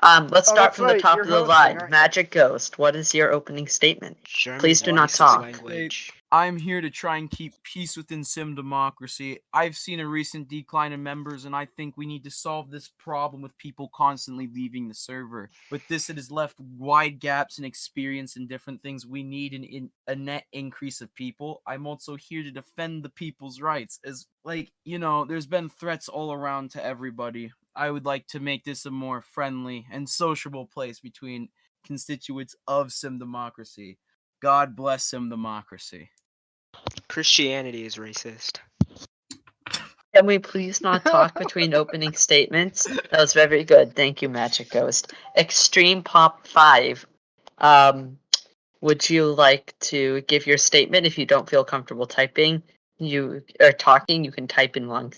Let's start that's from the right, top you're of the hosting, line. aren't you? Magic Ghost, what is your opening statement? German Please do not racist talk. language. I'm here to try and keep peace within SimDemocracy. I've seen a recent decline in members, and I think we need to solve this problem with people constantly leaving the server. With this, it has left wide gaps in experience and different things. We need a net increase of people. I'm also here to defend the people's rights, as, there's been threats all around to everybody. I would like to make this a more friendly and sociable place between constituents of SimDemocracy. God bless SimDemocracy. Christianity is racist. Can we please not talk between opening statements? That was very good. Thank you, Magic Ghost. Extreme Pop 5. Would you like to give your statement? If you don't feel comfortable typing, you can type in long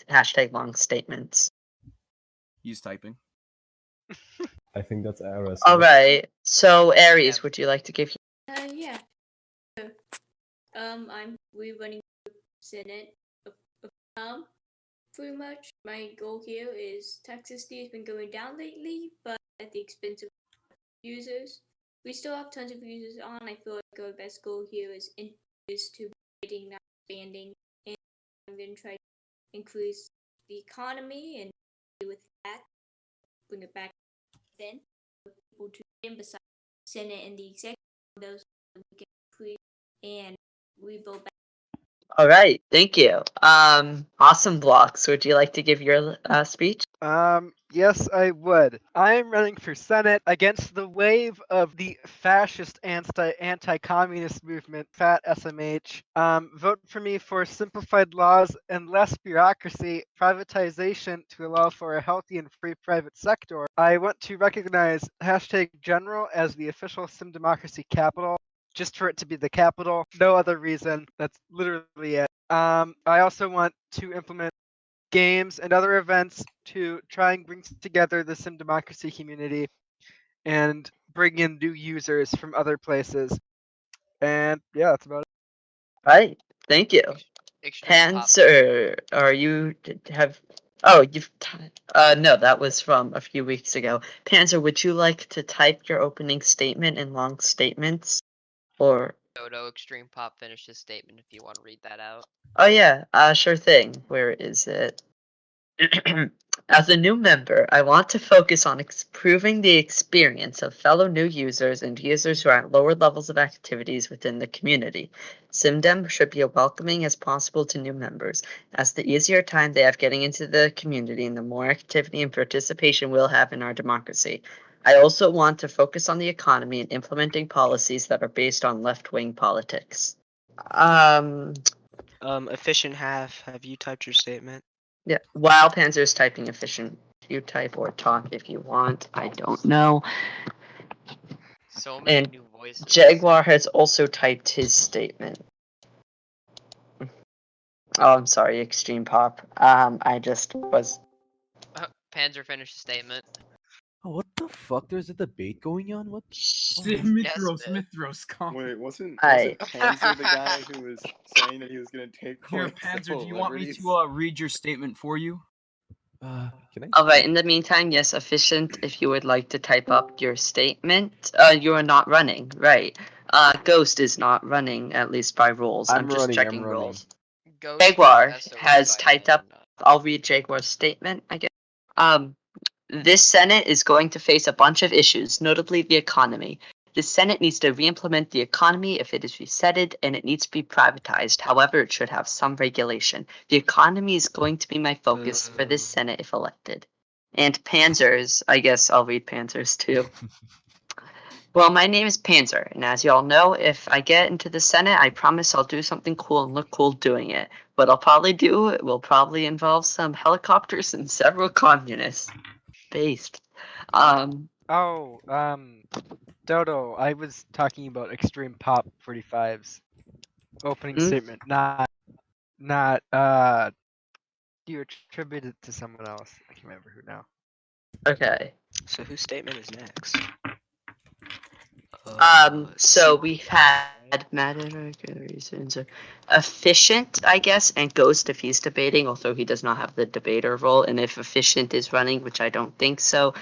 statements. He's typing. I think that's Ares. All right. So, Aries, would you like to give? Yeah. We're running the Senate. Pretty much my goal here is toxicity has been going down lately, but at the expense of users. We still have tons of users on. I feel like our best goal here is to writing, not expanding, and I'm going to try to increase the economy and with that bring it back then people to emphasize Senate and the executive those we can create and rebuild back. All right, thank you. Awesome Blocks, would you like to give your speech? Yes, I would. I am running for Senate against the wave of the fascist anti-communist movement, Fat SMH. Vote for me for simplified laws and less bureaucracy, privatization to allow for a healthy and free private sector. I want to recognize #General as the official SimDemocracy capital, just for it to be the capital. No other reason. That's literally it. I also want to implement games and other events to try and bring together the SimDemocracy community and bring in new users from other places. And yeah, that's about it. All right, thank you. Panzer, no, that was from a few weeks ago. Panzer, would you like to type your opening statement in long statements? Or Dodo Extreme Pop finished his statement if you want to read that out. oh yeah, sure thing. Where is it? As a new member, I want to focus on improving the experience of fellow new users and users who are at lower levels of activities within the community. SimDem should be as welcoming as possible to new members, as the easier time they have getting into the community and the more activity and participation we'll have in our democracy. I also want to focus on the economy and implementing policies that are based on left-wing politics. Efficient have you typed your statement? Yeah, while Panzer is typing efficient, you type or talk if you want. I don't know. So many And new voices. Jaguar has also typed his statement. Oh, I'm sorry, Extreme Pop. I just was. Panzer finished the statement. Oh, what the fuck? There's a debate going on? What? Mithros, Wait, wasn't I- Panzer the guy who was saying that he was gonna take Here, points? Panzer, do you want me to read your statement for you? Can I? All right. In the meantime, yes, efficient. If you would like to type up your statement, you are not running, right? Ghost is not running, at least by rules. I'm just checking rules. Ghost Jaguar has SOE has by typed up. name, I'll read Jaguar's statement, I guess. This Senate is going to face a bunch of issues, notably the economy. The Senate needs to re-implement the economy if it is resetted, and it needs to be privatized. However, it should have some regulation. The economy is going to be my focus for this Senate if elected. And Panzer's, I guess I'll read Panzer's too. Well, my name is Panzer, and as y'all know, if I get into the Senate, I promise I'll do something cool and look cool doing it. What I'll probably do will probably involve some helicopters and several communists. Based. Dodo, I was talking about Extreme Pop 45's opening statement, not you attributed it to someone else. I can't remember who now. Okay. So whose statement is next? So we've had reasons efficient, I guess, and Ghost if he's debating, although he does not have the debater role, and if efficient is running, which I don't think so,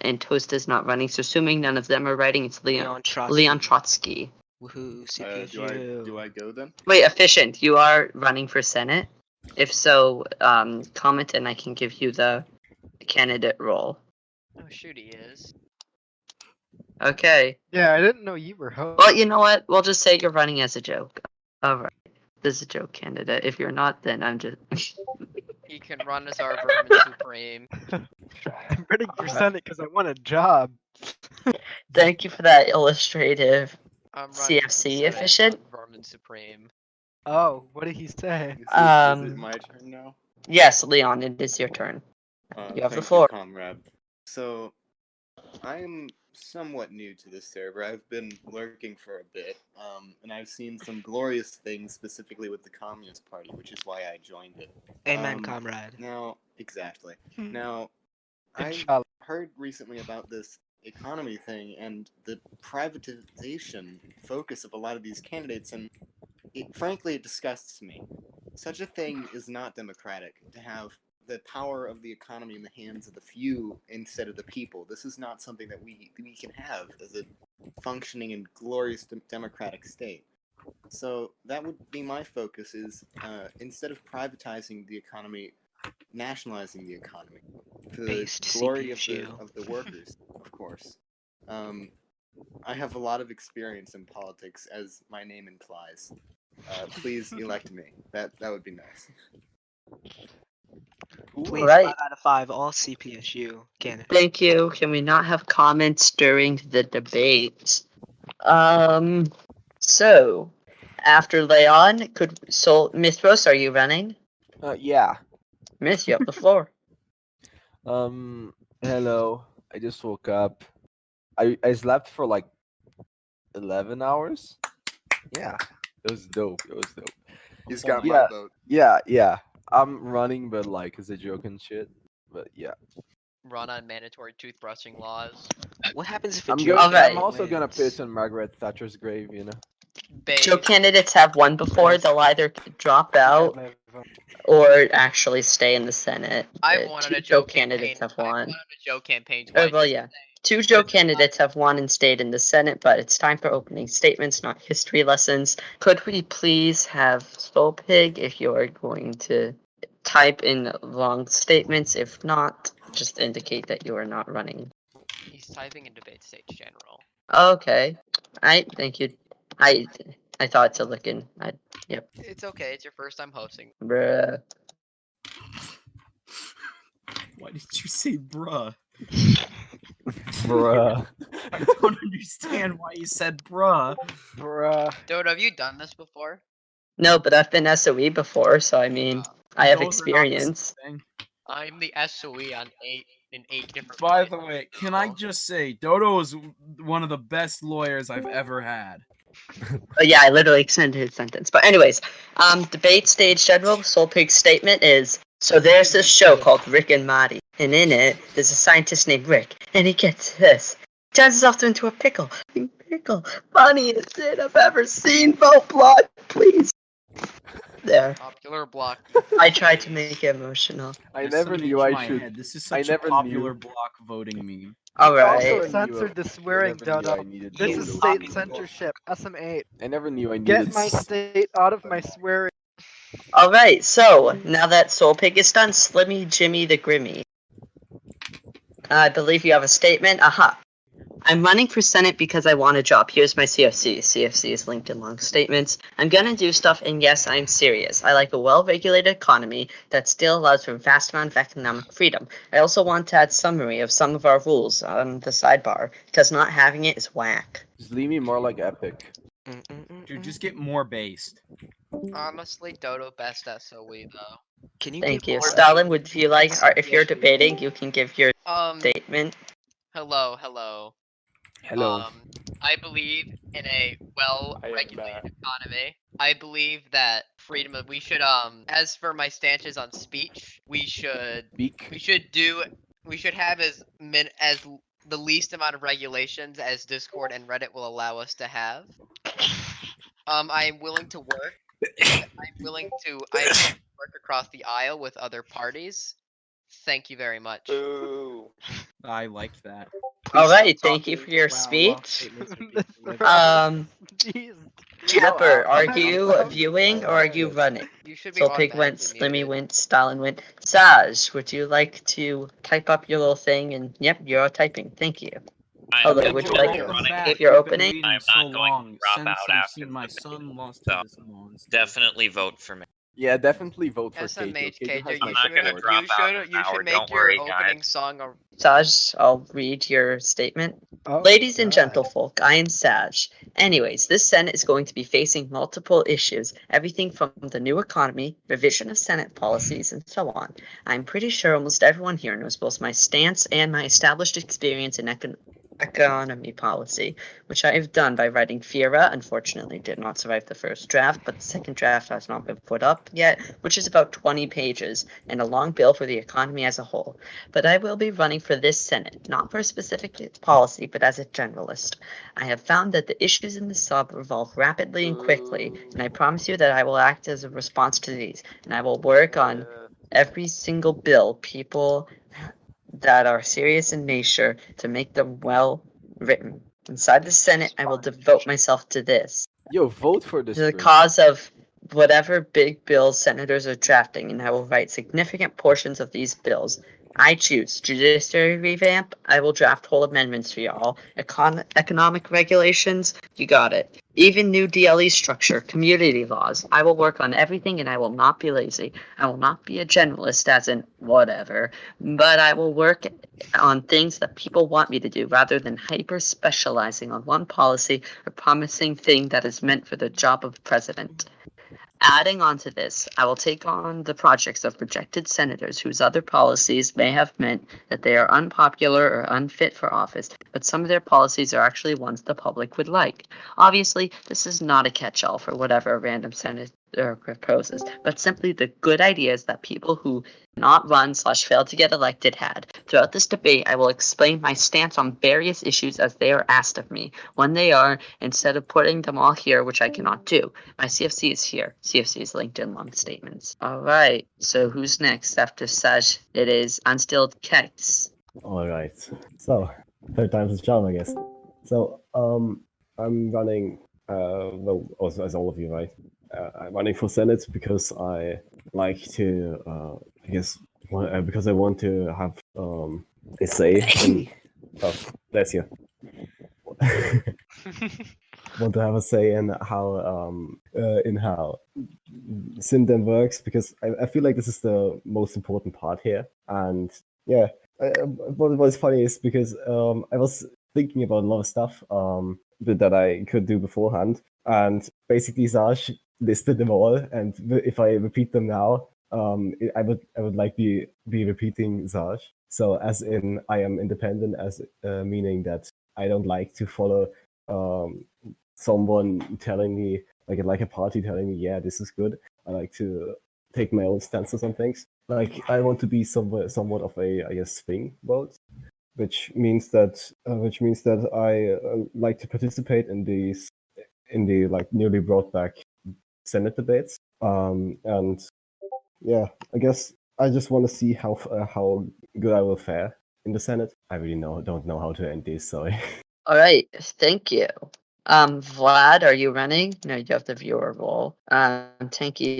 and Toast is not running. So assuming none of them are writing, it's Leon Trotsky. Woohoo, Do I go then? Wait, efficient, you are running for Senate? If so, comment and I can give you the candidate role. Oh shoot, he is. Okay. Yeah, I didn't know you were host. Well, you know what? We'll just say you're running as a joke. Alright. This is a joke candidate. If you're not, then I'm just... He can run as our Vermin Supreme. I'm running for Senate because I want a job. Thank you for that illustrative I'm running CFC efficient. Vermin Supreme. Oh, what did he say? Is it my turn now? Yes, Leon, it is your turn. You have the Thank floor. comrade. So, I'm somewhat new to this server. I've been lurking for a bit, and I've seen some glorious things, specifically with the Communist Party, which is why I joined it. Amen, comrade. Now, exactly. Now, Good I job. heard recently about this economy thing and the privatization focus of a lot of these candidates, and frankly, it disgusts me. Such a thing is not democratic, to have the power of the economy in the hands of the few instead of the people. This is not something that we can have as a functioning and glorious democratic state. So that would be my focus, is instead of privatizing the economy, nationalizing the economy for the Based glory CPSU. of the workers, of course. I have a lot of experience in politics, as my name implies. Please elect me. That would be nice. Please, Right. 5 out of 5, all CPSU candidates. Thank you. Can we not have comments during the debate? So, after Leon, Mythros, are you running? Yeah. Myth, you have the floor. Hello. I just woke up. I slept for like 11 hours. Yeah. It was dope. He's got yeah. my vote. Yeah. I'm running, but like as a joke and shit. But yeah. Run on mandatory toothbrushing laws. What happens if a I'm joke Alright. I'm candidate also gonna wins? piss on Margaret Thatcher's grave, Joe Base. candidates have won before. They'll either drop out or actually stay in the Senate. I've The won on two a Joe Joe campaign. candidates have I've won won. on a Joe campaign Oh, twice. well, yeah. Two Joe candidates have won and stayed in the Senate, but it's time for opening statements, not history lessons. Could we please have Soul Pig if you are going to type in long statements? If not, just indicate that you are not running. He's typing in debate stage general. Okay. Thank you. I thought to look in. Yep. It's okay. It's your first time hosting. Bruh. Why did you say bruh? Bruh. I don't understand why you said bruh. Bruh. Dodo, have you done this before? No, but I've been SOE before, so I mean, I have Those are not the same experience. thing. I'm the SOE on 8 different. By the way, can I just say, Dodo is one of the best lawyers I've ever had. But yeah, I literally extended his sentence. But anyways, debate stage general. Soul Pig's statement is: so there's this show called Rick and Morty, and in it, there's a scientist named Rick, and he gets this. Turns himself into a pickle. Pickle. Funniest shit I've ever seen. Vote block, please. There. Popular block. I tried to make it emotional. I There's never something knew in I my should. head. This is I such a never popular knew. block voting meme. Alright. Also never knew censored the swearing, I never knew Dodo. I needed This to is vote. state censorship. SM8. I never knew I needed. Get my state out of my swearing. Alright, so now that Soul Pig is done, Slimmy Jimmy the Grimmy. I believe you have a statement. Aha. I'm running for Senate because I want a job. Here's my CFC. CFC is linked in long statements. I'm gonna do stuff, and yes, I'm serious. I like a well-regulated economy that still allows for a vast amount of economic freedom. I also want to add summary of some of our rules on the sidebar, because not having it is whack. Just leave me more like Epic. Dude, just get more based. Honestly, Dodo best SOE though. Can you Thank give you. more Stalin, would you like, based or if you're CPSU? debating, you can give your Um. statement. Hello. Hello. I believe in a well-regulated economy. I believe that we should as for my stances on speech, we should Beak. have as the least amount of regulations as Discord and Reddit will allow us to have. I am willing to work. I'm willing to work across the aisle with other parties. Thank you very much. Boo. I like that. All Please right, stop thank you talking for your while long speech. statements are being This delivered. roast. Jeez. Kepper, are I'm you so viewing or are you sorry. running? You should be So Pig went, automatically Slimmy muted. went, Stalin went. Saj, would you like to type up your little thing? And yep, you're typing. Thank you. Hello, Thank would you. you like Welcome to back. give your We've been opening? waiting so long since I've seen my son lost to this monster. Definitely vote for me. Yeah, definitely vote for Keiju. SMH, Keiju has KJ, my you not gonna should, support. drop out in an you hour, should make don't your worry, opening guys. song a Saj, I'll read your statement. Oh, Ladies and God. gentlefolk, I am Saj. Anyways, this Senate is going to be facing multiple issues, everything from the new economy, revision of Senate policies, and so on. I'm pretty sure almost everyone here knows both my stance and my established experience in economy policy, which I have done by writing FIRA. Unfortunately, did not survive the first draft, but the second draft has not been put up yet, which is about 20 pages, and a long bill for the economy as a whole. But I will be running for this Senate, not for a specific policy, but as a generalist. I have found that the issues in the sub revolve rapidly and quickly, and I promise you that I will act as a response to these, and I will work on every single bill people that are serious in nature to make them well written. Inside the Senate, I will devote myself to this, Yo, vote for this to the person. cause of whatever big bills senators are drafting, and I will write significant portions of these bills. I choose judiciary revamp. I will draft whole amendments for y'all. Economic regulations. You got it. Even new DLE structure, community laws. I will work on everything and I will not be lazy. I will not be a generalist as in whatever, but I will work on things that people want me to do rather than hyper specializing on one policy or promising thing that is meant for the job of president. Adding on to this, I will take on the projects of rejected senators whose other policies may have meant that they are unpopular or unfit for office, but some of their policies are actually ones the public would like. Obviously, this is not a catch-all for whatever a random senator proposes, but simply the good ideas that people who not run/fail to get elected had. Throughout this debate, I will explain my stance on various issues as they are asked of me, when they are, instead of putting them all here, which I cannot do. My CFC is here. CFC is linked in long statements. All right. So who's next after Saj? It is Unstilled Kex. All right. So, third time's a charm, I guess. So, I'm running, well, also as all of you, right? I'm running for Senate because I like to, I guess, because I want to have a say in. Oh, bless you. Want to have a say in how SimDem works, because I feel like this is the most important part here. And yeah, what's funny is because I was thinking about a lot of stuff that I could do beforehand, and basically Zaj listed them all, and if I repeat them now, I would like be repeating Zaj. So as in, I am independent, as meaning that I don't like to follow someone telling me, like a party telling me, yeah, this is good. I like to take my own stances on things. Like, I want to be somewhat of a, I guess, swing vote, which means that I like to participate in the like newly brought back Senate debates. And yeah, I guess I just want to see how good I will fare in the Senate. I really don't know how to end this. Sorry. All right. Thank you. Vlad, are you running? No, you have the viewer role. Tanky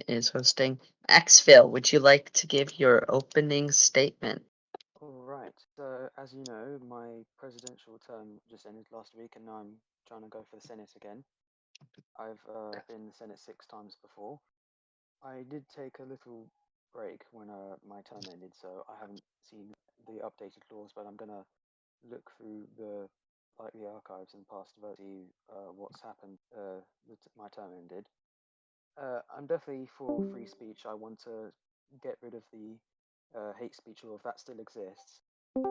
is hosting. Xphil, would you like to give your opening statement? Alright, so as you know, my presidential term just ended last week and now I'm trying to go for the Senate again. I've been in the Senate 6 times before. I did take a little break when my term ended, so I haven't seen the updated laws, but I'm gonna look through the archives and past votes to see what's happened my term ended. I'm definitely for free speech. I want to get rid of the hate speech law if that still exists.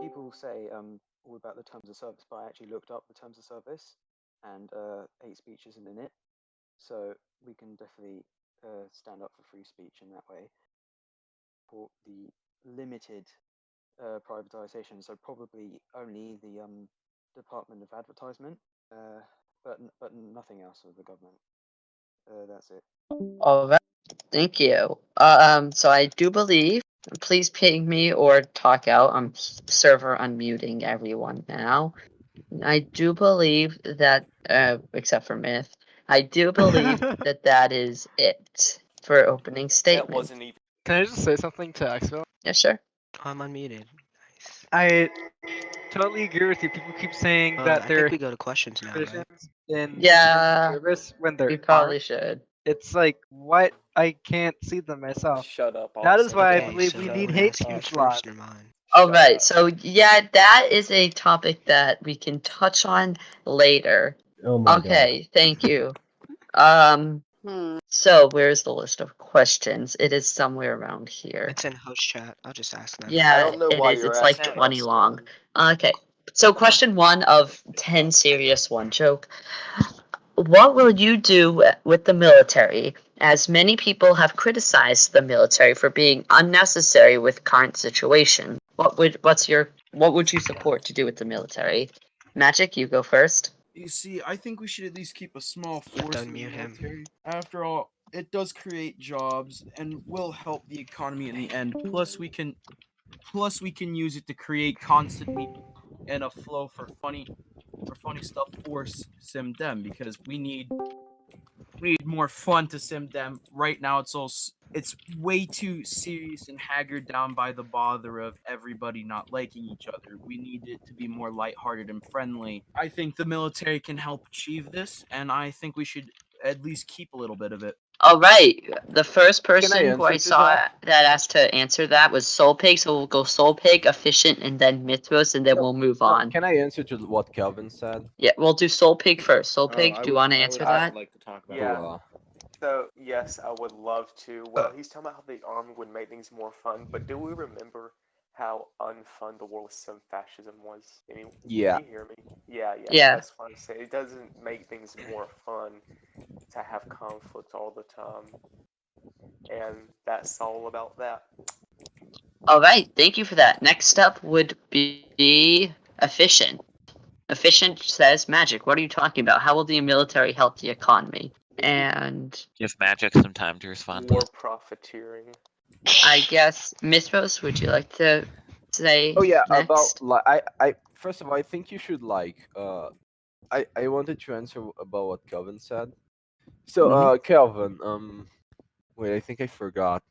People say all about the terms of service, but I actually looked up the terms of service, and hate speech isn't in it. So we can definitely stand up for free speech in that way. For the limited privatization, so probably only the Department of Advertisement, but nothing else of the government. That's it. All right. Thank you. So I do believe. Please ping me or talk out. I'm server unmuting everyone now. I do believe that, except for Myth, I do believe that is it for opening That statement. wasn't even. Can I just say something to Axel? Yeah, sure. I'm unmuted. Nice. I totally agree with you. People keep saying that I there think we go to questions now, right? citizens in Yeah, service when there we probably aren't. should. It's like, what? I can't see them myself. Shut up. That is also. why I Okay, believe so we you need wanna hate ask yours speech laws. first or mine? All Shut right. up. So yeah, that is a topic that we can touch on later. Oh my Okay, thank you. So where's the list of questions? It is somewhere around here. It's in host chat. I'll just ask them. I Yeah, don't know it why is. you're It's like asking 20 us, long. man. Okay. So question 1 of 10 serious, 1 joke. What will you do with the military? As many people have criticized the military for being unnecessary with current situation. What would you support to do with the military? Magic, you go first. You see, I think we should at least keep a small force in the Unmute him. military. After all, it does create jobs and will help the economy in the end. Plus, we can use it to create constantly and a flow for funny stuff for SimDem because we need more fun to SimDem. Right now, it's way too serious and haggard down by the bother of everybody not liking each other. We need it to be more lighthearted and friendly. I think the military can help achieve this, and I think we should at least keep a little bit of it. All right. The first person who answer I to saw that? that asked to answer that was Soul Pig. So we'll go Soul Pig, Efficient, and then Mythros, and then we'll move on. Can I answer to what Kelvin said? Yeah, we'll do Soul Pig first. Soul Pig, I do you would- want to I answer would also that? like to talk about Yeah. Cool. So, yes, I would love to. Well, he's talking about how the army would make things more fun, but do we remember how unfun the war with some fascism was? I mean, Yeah. Can you hear me? Yeah. Yeah. That's what I'm saying. It doesn't make things more fun to have conflict all the time. And that's all about that. All right. Thank you for that. Next up would be Efficient. Efficient says, Magic, what are you talking about? How will the military help the economy? And Give Magic some time to respond. War profiteering. I guess, Mythros, would you like to say Oh yeah, next? about like I first of all I think you should like I wanted to answer about what Kelvin said. So Kelvin, wait, I think I forgot.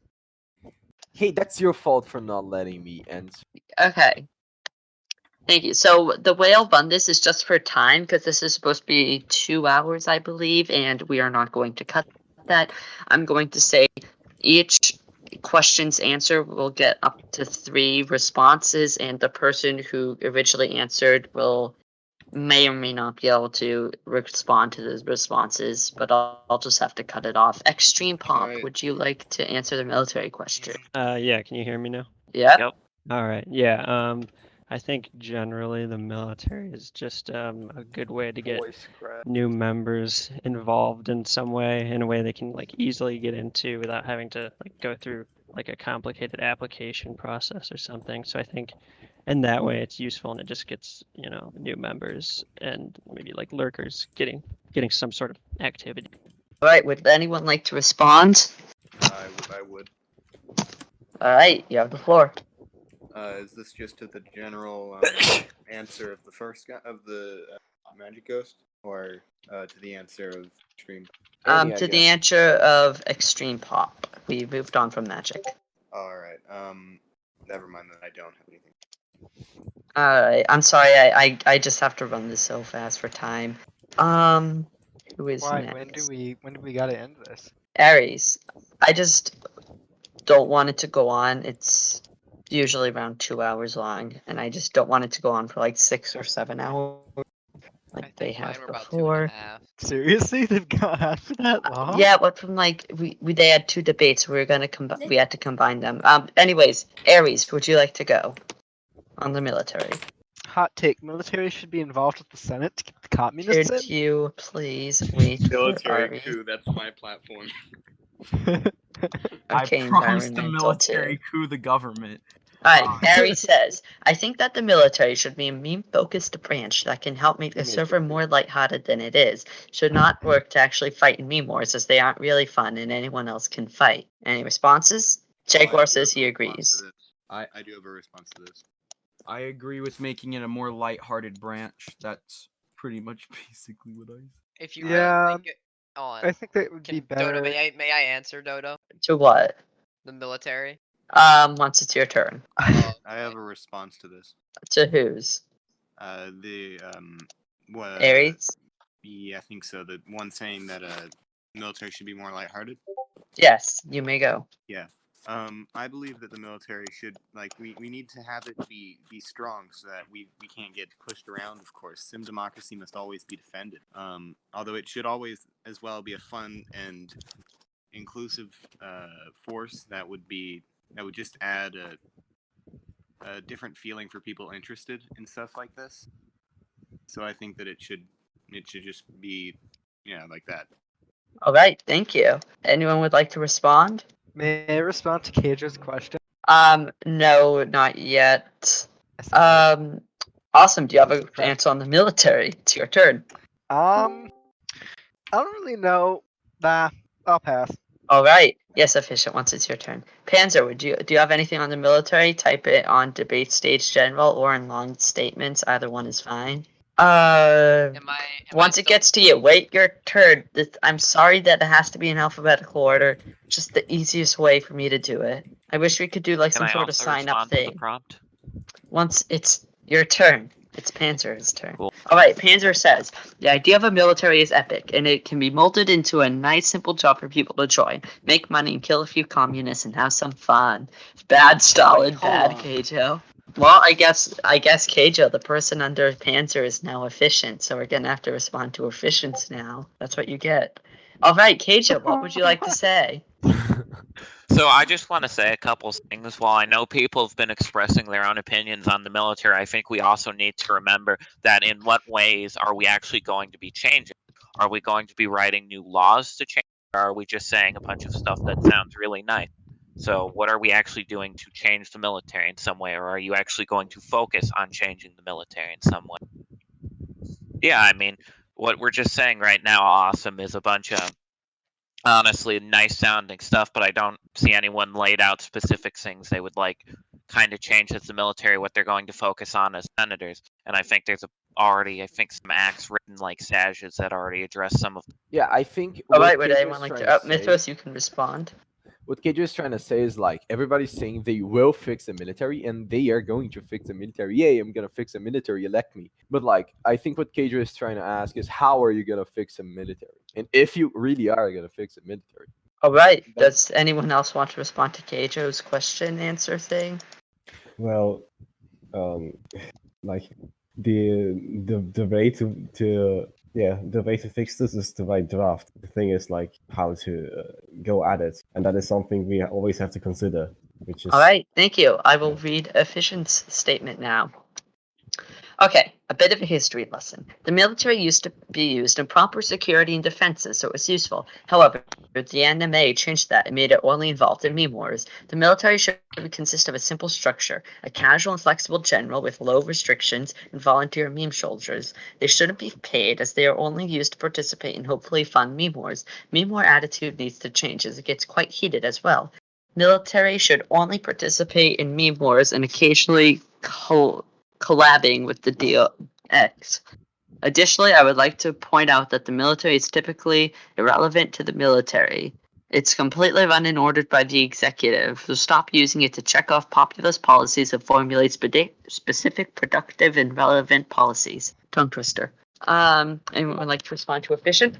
Hey, that's your fault for not letting me answer. Okay. Thank you. So the way I'll run this is just for time, because this is supposed to be 2 hours, I believe, and we are not going to cut that. I'm going to say each question's answer will get up to 3 responses, and the person who originally answered may or may not be able to respond to the responses, but I'll just have to cut it off. Extreme Pop, Alright. would you like to answer the military question? Yeah, can you hear me now? Yep. All right. Yeah. I think generally the military is just a good way to get Voice crack. new members involved in some way, in a way they can like easily get into without having to like go through like a complicated application process or something. So I think in that way it's useful, and it just gets, you know, new members and maybe like lurkers getting some sort of activity. All right, would anyone like to respond? I would. All right, you have the floor. Is this just to the general answer of the first guy of the Magic Ghost, or to the answer of Extreme? To the answer of Extreme Pop. We moved on from Magic. All right. Never mind that. I don't have anything. Alright, I'm sorry, I just have to run this so fast for time. Who is Why? next? When do we gotta end this? Aries. I just don't want it to go on. It's usually around 2 hours long, and I just don't want it to go on for like 6 or 7 hours like they have before. Seriously, they've gone on for that long? Yeah, but from like they had 2 debates. We had to combine them. Anyways, Aries, would you like to go on the military? Hot take: military should be involved with the Senate to keep the communists Could in. you please wait for Military Ari? coup. That's my platform. I Okay, promised the environmental military too. coup the government. Alright, Harry says, I think that the military should be a meme-focused branch that can help make the server more lighthearted than it is. Should not work to actually fight in meme wars, as they aren't really fun and anyone else can fight. Any responses? Jaguar says he agrees. I do have a response to this. I agree with making it a more lighthearted branch. That's pretty much basically what I said. If you Yeah, really think it on, I think that would be better. Dodo, may I answer, Dodo? To what? The military. Once it's your turn. I have a response to this. To whose? Aries? Yeah, I think so. The one saying that military should be more lighthearted. Yes, you may go. Yeah. I believe that the military should, like, we need to have it be strong so that we can't get pushed around, of course. SimDemocracy must always be defended. Although it should always as well be a fun and inclusive force that would just add a different feeling for people interested in stuff like this. So I think that it should just be, like that. All right, thank you. Anyone would like to respond? May I respond to Cage's question? No, not yet. Awesome. Do you have an answer on the military? It's your turn. I don't really know. Nah, I'll pass. All right. Yes, Efficient. Once it's your turn. Panzer, do you have anything on the military? Type it on debate stage general or in long statements. Either one is fine. Once it gets to you, wait your turn. I'm sorry that it has to be in alphabetical order. Just the easiest way for me to do it. I wish we could do like some sort of sign up thing. Prompt? Once it's your turn, it's Panzer's turn. Cool. All right, Panzer says, the idea of a military is epic, and it can be molded into a nice, simple job for people to join. Make money and kill a few communists and have some fun. Bad Stalin, bad Keijo. Well, I guess Keijo, the person under Panzer, is now efficient, so we're gonna have to respond to efficiency now. That's what you get. All right, Keijo, what would you like to say? So I just want to say a couple things. While I know people have been expressing their own opinions on the military, I think we also need to remember that in what ways are we actually going to be changing? Are we going to be writing new laws to change? Or are we just saying a bunch of stuff that sounds really nice? So what are we actually doing to change the military in some way? Or are you actually going to focus on changing the military in some way? Yeah, I mean, what we're just saying right now, awesome, is a bunch of honestly nice sounding stuff, but I don't see anyone laid out specific things they would like kind of change as the military, what they're going to focus on as senators. And I think there's already some acts written like Sages that already address some of them. Yeah, I think. All right, would anyone like to? Mythos, you can respond. What Keijo is trying to say is, like, everybody's saying they will fix the military and they are going to fix the military. Yay, I'm gonna fix the military, elect me. But, like, I think what Keijo is trying to ask is, how are you gonna fix the military? And if you really are gonna fix the military. All right. Does anyone else want to respond to Keijo's question answer thing? Well, like the way the way to fix this is to write draft. The thing is, like, how to go at it, and that is something we always have to consider. Which is all right. Thank you. I will read Efficient's statement now. Okay, a bit of a history lesson. The military used to be used in proper security and defenses, so it was useful. However, the anime changed that and made it only involved in meme wars. The military should consist of a simple structure, a casual and flexible general with low restrictions and volunteer meme soldiers. They shouldn't be paid, as they are only used to participate in hopefully fun meme wars. Meme war attitude needs to change, as it gets quite heated as well. Military should only participate in meme wars and occasionally collabing with the DX. Additionally, I would like to point out that the military is typically irrelevant to the military. It's completely run and ordered by the executive, so stop using it to check off populist policies and formulate specific, productive, and relevant policies. Tongue twister. Anyone would like to respond to Efficient?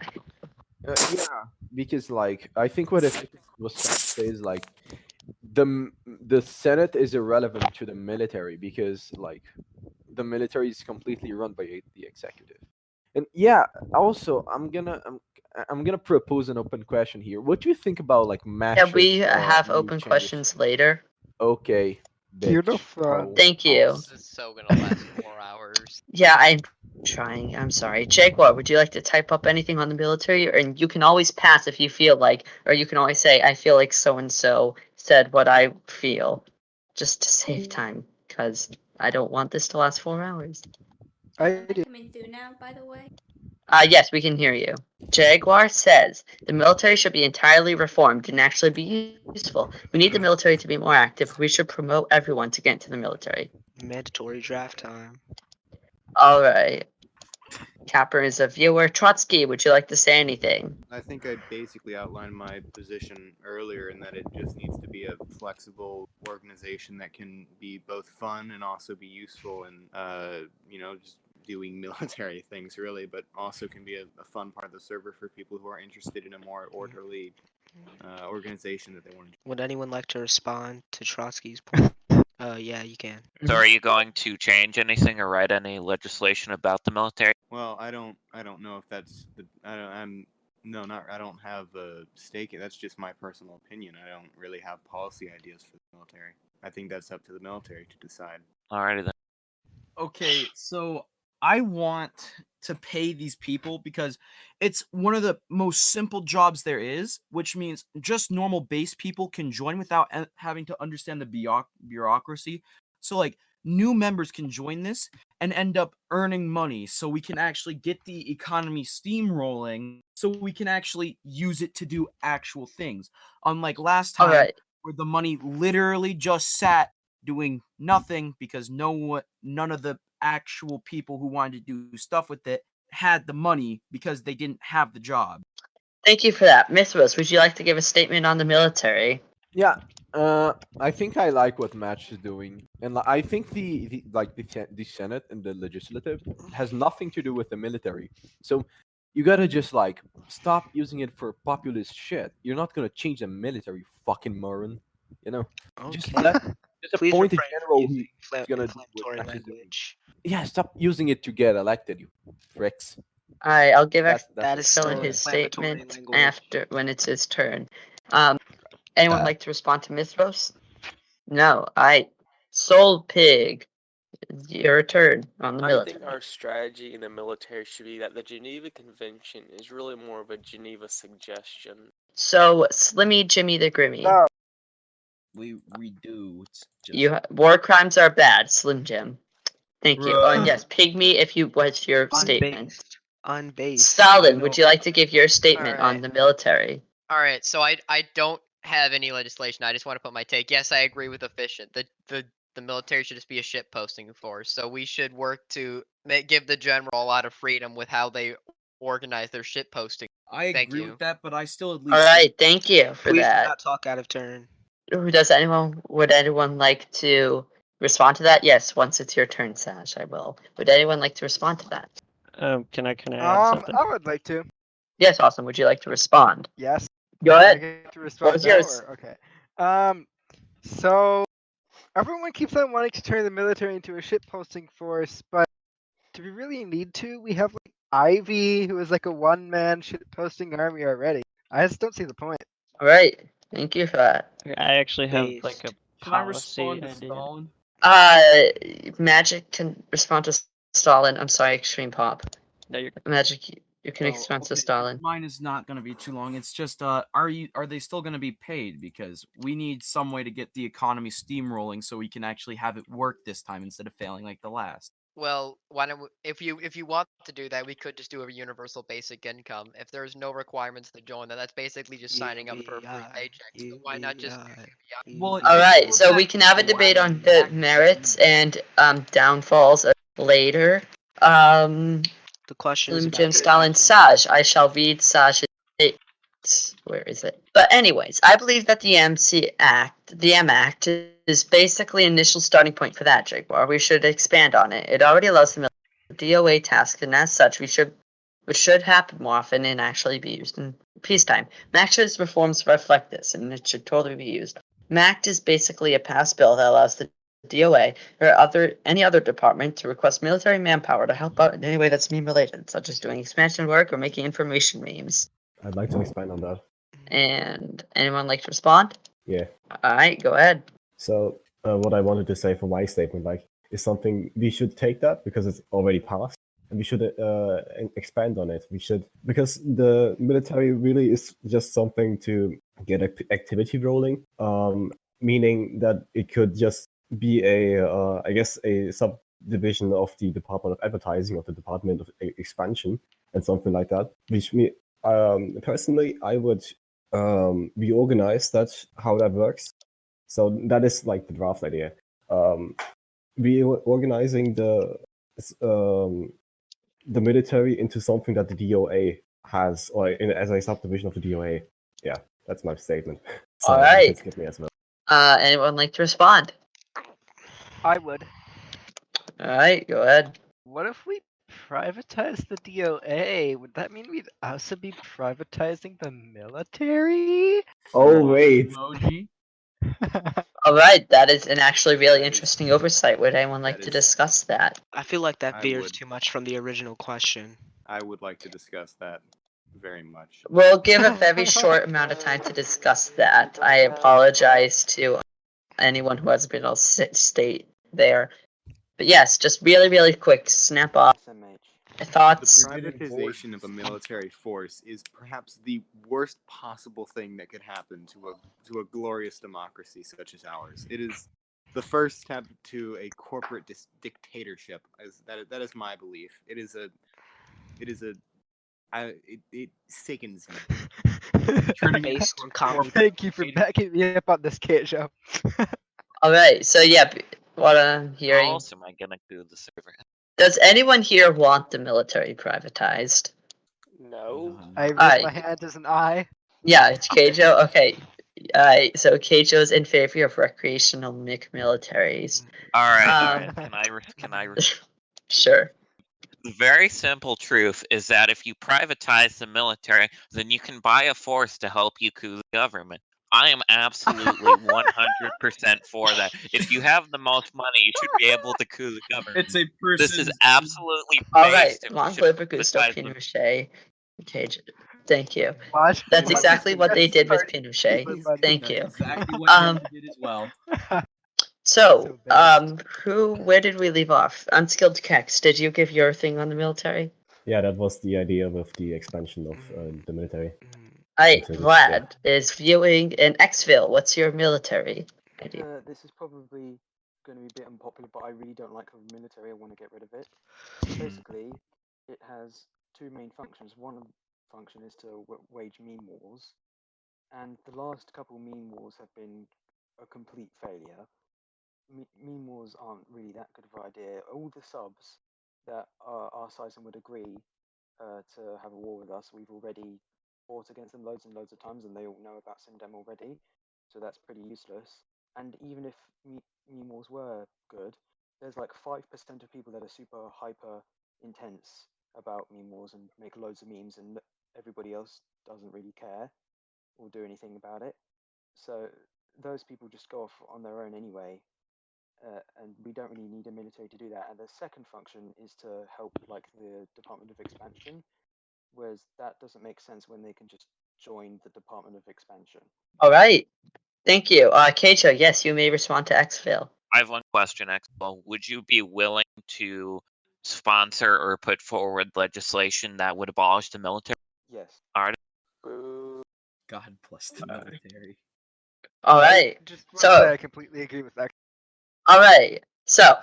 Yeah, because, like, I think what Efficient was trying to say is, like, the Senate is irrelevant to the military because, like, the military is completely run by the executive. And yeah, also I'm gonna propose an open question here. What do you think about, like, matches? Yeah, we have open questions later. Okay. Beautiful. Thank you. This is so gonna last 4 hours. Yeah, I'm trying. I'm sorry. Jaguar, would you like to type up anything on the military? And you can always pass if you feel like, or you can always say, I feel like so-and-so said what I feel. just to save time, because I don't want this to last 4 hours. I do. Coming through now, by the way. Yes, we can hear you. Jaguar says the military should be entirely reformed and actually be useful. We need the military to be more active. We should promote everyone to get into the military. Mandatory draft time. All right. Capper is a viewer. Trotsky, would you like to say anything? I think I basically outlined my position earlier in that it just needs to be a flexible organization that can be both fun and also be useful and, just doing military things really, but also can be a fun part of the server for people who are interested in a more orderly organization that they want to. Would anyone like to respond to Trotsky's point? Yeah, you can. So are you going to change anything or write any legislation about the military? Well, I don't know if that's the. I don't have a stake. That's just my personal opinion. I don't really have policy ideas for the military. I think that's up to the military to decide. Alrighty then. Okay, so I want to pay these people because it's one of the most simple jobs there is, which means just normal base people can join without having to understand the bureaucracy. So like new members can join this and end up earning money, so we can actually get the economy steamrolling, so we can actually use it to do actual things. Unlike last time, where the money literally just sat doing nothing because none of the actual people who wanted to do stuff with it had the money because they didn't have the job. Thank you for that. Mithras, would you like to give a statement on the military? Yeah, I think I like what Match is doing, and I think the Senate and the Legislative has nothing to do with the military. So you gotta just stop using it for populist shit. You're not gonna change the military, fucking moron. Just appoint a general who's gonna do what Match is doing. Yeah, stop using it to get elected, you pricks. Alright, I'll give that is Phil still his inflammatory statement language. after when it's his turn. Anyone like to respond to Mithras? No. Soul Pig, your turn on the I military. think our strategy in the military should be that the Geneva Convention is really more of a Geneva suggestion. So, Slimmy Jimmy the Grimmy. No. We do. It's just... War crimes are bad, Slim Jim. Thank you. Oh, and Bruh. yes, Pygmy, what's your statement? Unbased. Stalin, would you like to give your statement on the military? Alright, so I don't have any legislation. I just want to put my take. Yes, I agree with efficient. The military should just be a shit posting force. So we should work to give the general a lot of freedom with how they organize their shit posting. I agree with that, but I still at least. Alright, thank you for Please that. do not talk out of turn. Would anyone like to respond to that? Yes, once it's your turn, Sash, I will. Would anyone like to respond to that? Can I add something? I would like to. Yes, Awesome. Would you like to respond? Yes. Go ahead. I get to respond What's now, yours? or- Okay. So everyone keeps on wanting to turn the military into a shitposting force, but do we really need to? We have Ivy, who is a one-man shitposting army already. I just don't see the point. All right. Thank you for that. I actually have a Can I policy respond to idea. Stalin? Magic can respond to Stalin. I'm sorry, Extreme Pop. No, you're Magic. You can respond to Stalin. Mine is not going to be too long. It's just, are they still going to be paid? Because we need some way to get the economy steamrolling so we can actually have it work this time instead of failing like the last. Well, why don't if you want to do that, we could just do a universal basic income. If there's no requirements to join, then that's basically just signing up for a free paycheck. So why not just? All right, so we can have a debate on the merits and downfalls later. The question is Jim Stalin Saj. I shall read Saj's statement. Where is it? But anyways, I believe that the M Act is basically an initial starting point for that, Jaguar. We should expand on it. It already allows the DOA tasks, and as such, which should happen more often and actually be used in peacetime. MACT's reforms reflect this, and it should totally be used. MACT is basically a passed bill that allows the DOA or any other department to request military manpower to help out in any way that's meme related, such as doing expansion work or making information memes. I'd like to expand on that. And anyone like to respond? Yeah. All right, go ahead. So what I wanted to say for my statement, is something we should take that because it's already passed, and we should expand on it. We should, because the military really is just something to get activity rolling. Meaning that it could just be a, I guess, a subdivision of the Department of Advertising, of the Department of Expansion, and something like that. Which me, personally, I would reorganize that, how that works. So that is like the draft idea. Reorganizing the military into something that the DOA has, or as a subdivision of the DOA. Yeah, that's my statement. So All you right. can skip me as well. Anyone like to respond? I would. All right, go ahead. What if we privatize the DOA? Would that mean we'd also be privatizing the military? Oh wait. Emoji. All right, that is an actually really interesting oversight. Would anyone like that to is- discuss that? I feel like that I veers would. too much from the original question. I would like to discuss that very much. We'll give a very short amount of time to discuss that. I apologize to anyone who hasn't been able to state there. But yes, just really quick, snap off. Thoughts? The privatization of a military force is perhaps the worst possible thing that could happen to a glorious democracy such as ours. It is the first step to a corporate dictatorship. That is my belief. It sickens me. Based on common. Thank you for backing me up on this, Keijo. All right, so yeah, what I'm How hearing. else am I gonna do the server? Does anyone here want the military privatized? No. I raise Alright. my hand as an I. Yeah, it's Keijo. Okay. So Keijo's in favor of recreational militaries. All right. Um, Can I? Sure. The very simple truth is that if you privatize the military, then you can buy a force to help you coup the government. I am absolutely 100% for that. If you have the most money, you should be able to coup the government. It's a This is person's- absolutely All right. based. Long live Augusto Pinochet. Keijo. Thank you. What? That's exactly what they did with Pinochet. Thank you. Exactly what Hitler did as well. So, where did we leave off? Unskilled Kex, did you give your thing on the military? Yeah, that was the idea with the expansion of the military. Alright, Until- Vlad is viewing in Xville. What's your military idea? This is probably going to be a bit unpopular, but I really don't like the military. I want to get rid of it. Basically, it has two main functions. One function is to wage meme wars, and the last couple meme wars have been a complete failure. Meme wars aren't really that good of an idea. All the subs that our size and would agree to have a war with us, we've already fought against them loads and loads of times, and they all know about SimDem already, so that's pretty useless. And even if meme wars were good, there's like 5% of people that are super hyper intense about meme wars and make loads of memes, and everybody else doesn't really care or do anything about it. So those people just go off on their own anyway, and we don't really need a military to do that. And the second function is to help like the Department of Expansion, whereas that doesn't make sense when they can just join the Department of Expansion. Alright. Thank you. Keijo, yes, you may respond to Xville. I have one question, Expo. Would you be willing to sponsor or put forward legislation that would abolish the military? Yes. Alright. God bless the military. Alright. Just want to say So, I completely agree with that. alright. So,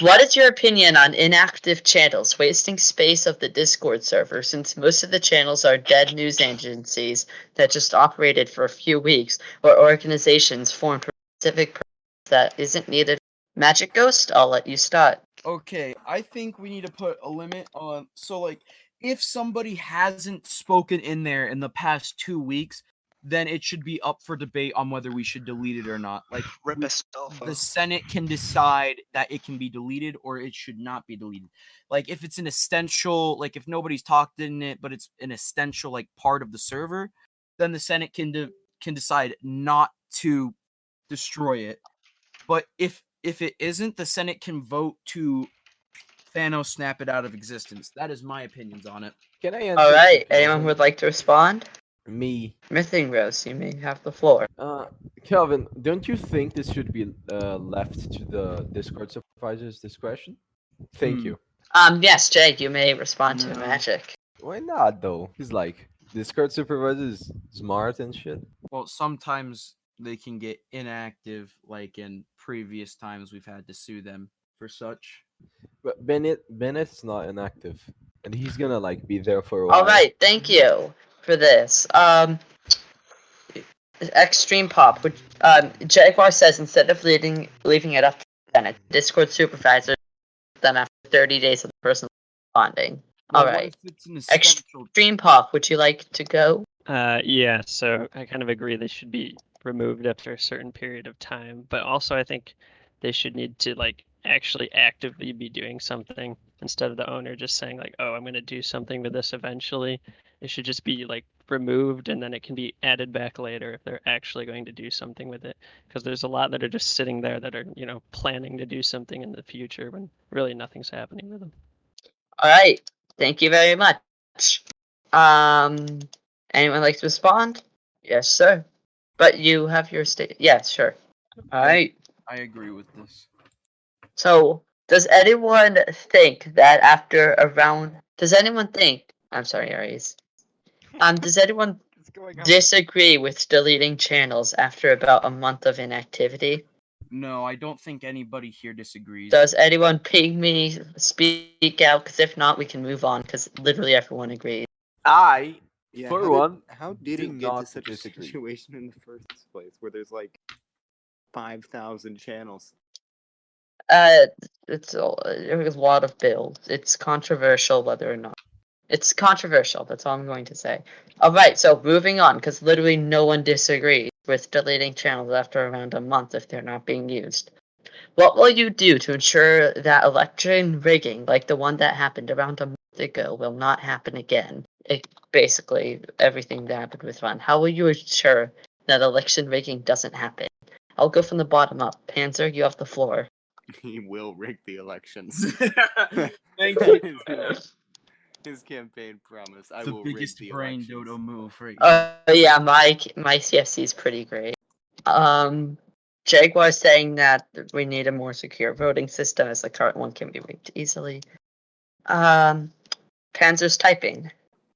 what is your opinion on inactive channels wasting space of the Discord server, since most of the channels are dead news agencies that just operated for a few weeks, or organizations formed for specific purpose that isn't needed? Magic Ghost, I'll let you start. Okay, I think we need to put a limit on. So, like, if somebody hasn't spoken in there in the past 2 weeks, then it should be up for debate on whether we should delete it or not. Like, the Senate can decide that it can be deleted or it should not be deleted. Like, if it's an essential, like, if nobody's talked in it, but it's an essential, like, part of the server, then the Senate can decide not to destroy it. But if it isn't, the Senate can vote to Thanos snap it out of existence. That is my opinions on it. Can I answer? Alright, anyone who would like to respond? Me. Mything Rose, you may have the floor. Kelvin, don't you think this should be left to the Discord supervisor's discretion? Thank you. Yes, Jay, you may respond to Magic. Why not though? He's like Discord supervisor is smart and shit. Well, sometimes they can get inactive, like in previous times we've had to sue them for such. But Bennett's not inactive, and he's gonna like be there for a while. All right, thank you for this. Extreme Pop, which Jaguar says instead of leaving it up to the Senate, Discord supervisor them after 30 days of the person responding. Well, All what right. if it's an essential? Extreme Pop, would you like to go? Yeah, so I kind of agree they should be removed after a certain period of time, but also I think they should need to like actually actively be doing something instead of the owner just saying like, "Oh, I'm going to do something with this eventually." It should just be like removed and then it can be added back later if they're actually going to do something with it, because there's a lot that are just sitting there that are, planning to do something in the future when really nothing's happening with them. All right. Thank you very much. Anyone like to respond? Yes, sir. But you have your state. Yeah, sure. All right. I agree with this. So, does anyone think that after around? Does anyone think? I'm sorry, Aries. Does anyone disagree with deleting channels after about a month of inactivity? No, I don't think anybody here disagrees. Does anyone ping me, speak out? Because if not, we can move on. Because literally everyone agrees. For how one, how did do it get to not such disagree. a situation in the first place where there's like 5,000 channels? There's a lot of bills. It's controversial whether or not. It's controversial. That's all I'm going to say. All right, so moving on, because literally no one disagrees with deleting channels after around a month if they're not being used. What will you do to ensure that election rigging, like the one that happened around a month ago, will not happen again? Basically, everything that happened with Ron. How will you ensure that election rigging doesn't happen? I'll go from the bottom up. Panzer, you have the floor. He will rig the elections. Thank you. His campaign promise. I The will biggest rig the brain elections. dodo move right now. Yeah, my CSC is pretty great. Jaguar saying that we need a more secure voting system as the current one can be rigged easily. Panzer's typing.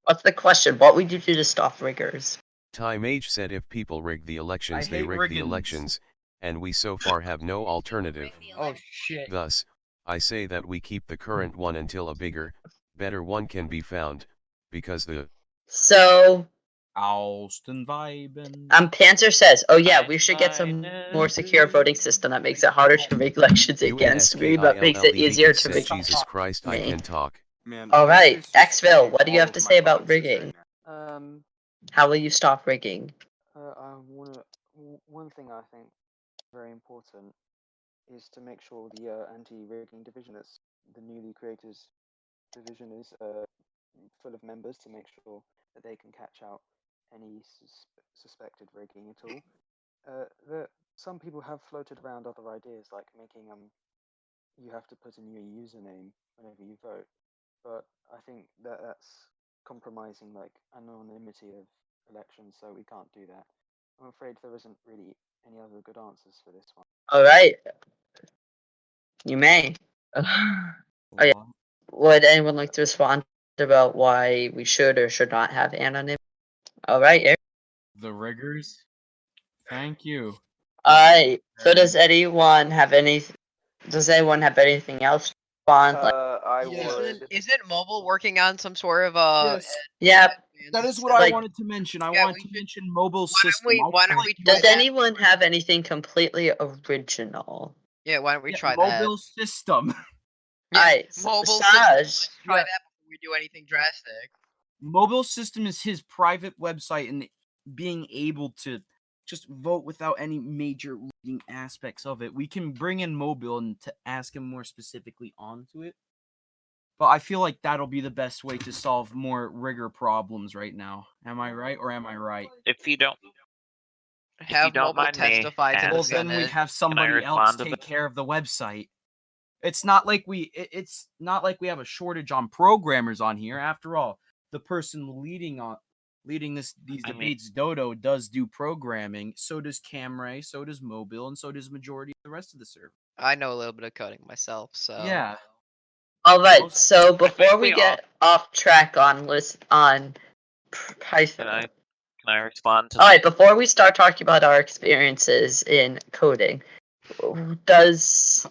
What's the question? What would you do to stop riggers? Time Age said if people rig the elections, they hate rig the riggins. elections, and we so far have no alternative. Oh shit. Thus, I say that we keep the current one until a bigger, better one can be found, because the So Austin vibin. Panzer says, "Oh yeah, we should get some more secure voting system that makes it harder to rig elections against me, but makes it easier to said, rig." Jesus Christ, I can talk. Man, All right, Panzer's just Xville, saying what do you all have to of say my about boxes rigging? right now. How will you stop rigging? One thing I think very important is to make sure the anti-rigging division, that's the newly created division, is full of members to make sure that they can catch out any suspected rigging at all. Some people have floated around other ideas, like making you have to put in your username whenever you vote, but I think that's compromising like anonymity of elections, so we can't do that. I'm afraid there isn't really any other good answers for this one. All right, you may. Oh yeah. Would anyone like to respond about why we should or should not have anonymity? All right, Eric. The riggers. Thank you. All right. So does anyone have anything else to respond? I would. Isn't mobile working on some sort of Yes. Yep. That is what I wanted to mention. I wanted to mention mobile system. why don't we Does anyone have anything completely original? Yeah, why don't we try that? Mobile system. Alright, Mobile Saj. system. Let's try that before we do anything drastic. Mobile system is his private website, and being able to just vote without any major rigging aspects of it. We can bring in mobile and to ask him more specifically onto it. But I feel like that'll be the best way to solve more rigor problems right now. Am I right or am I right? If you don't Mobile mind me testify to the Well, then we Senate. have somebody else take care of the website. It's not like it's not like we have a shortage on programmers on here. After all, the person leading these debates, Dodo, does do programming. So does Camray, so does Mobile, and so does majority of the rest of the server. I know a little bit of coding myself, so yeah. All right. So before we get off track on Python, Can I respond to All right, before we start talking about our experiences in coding, does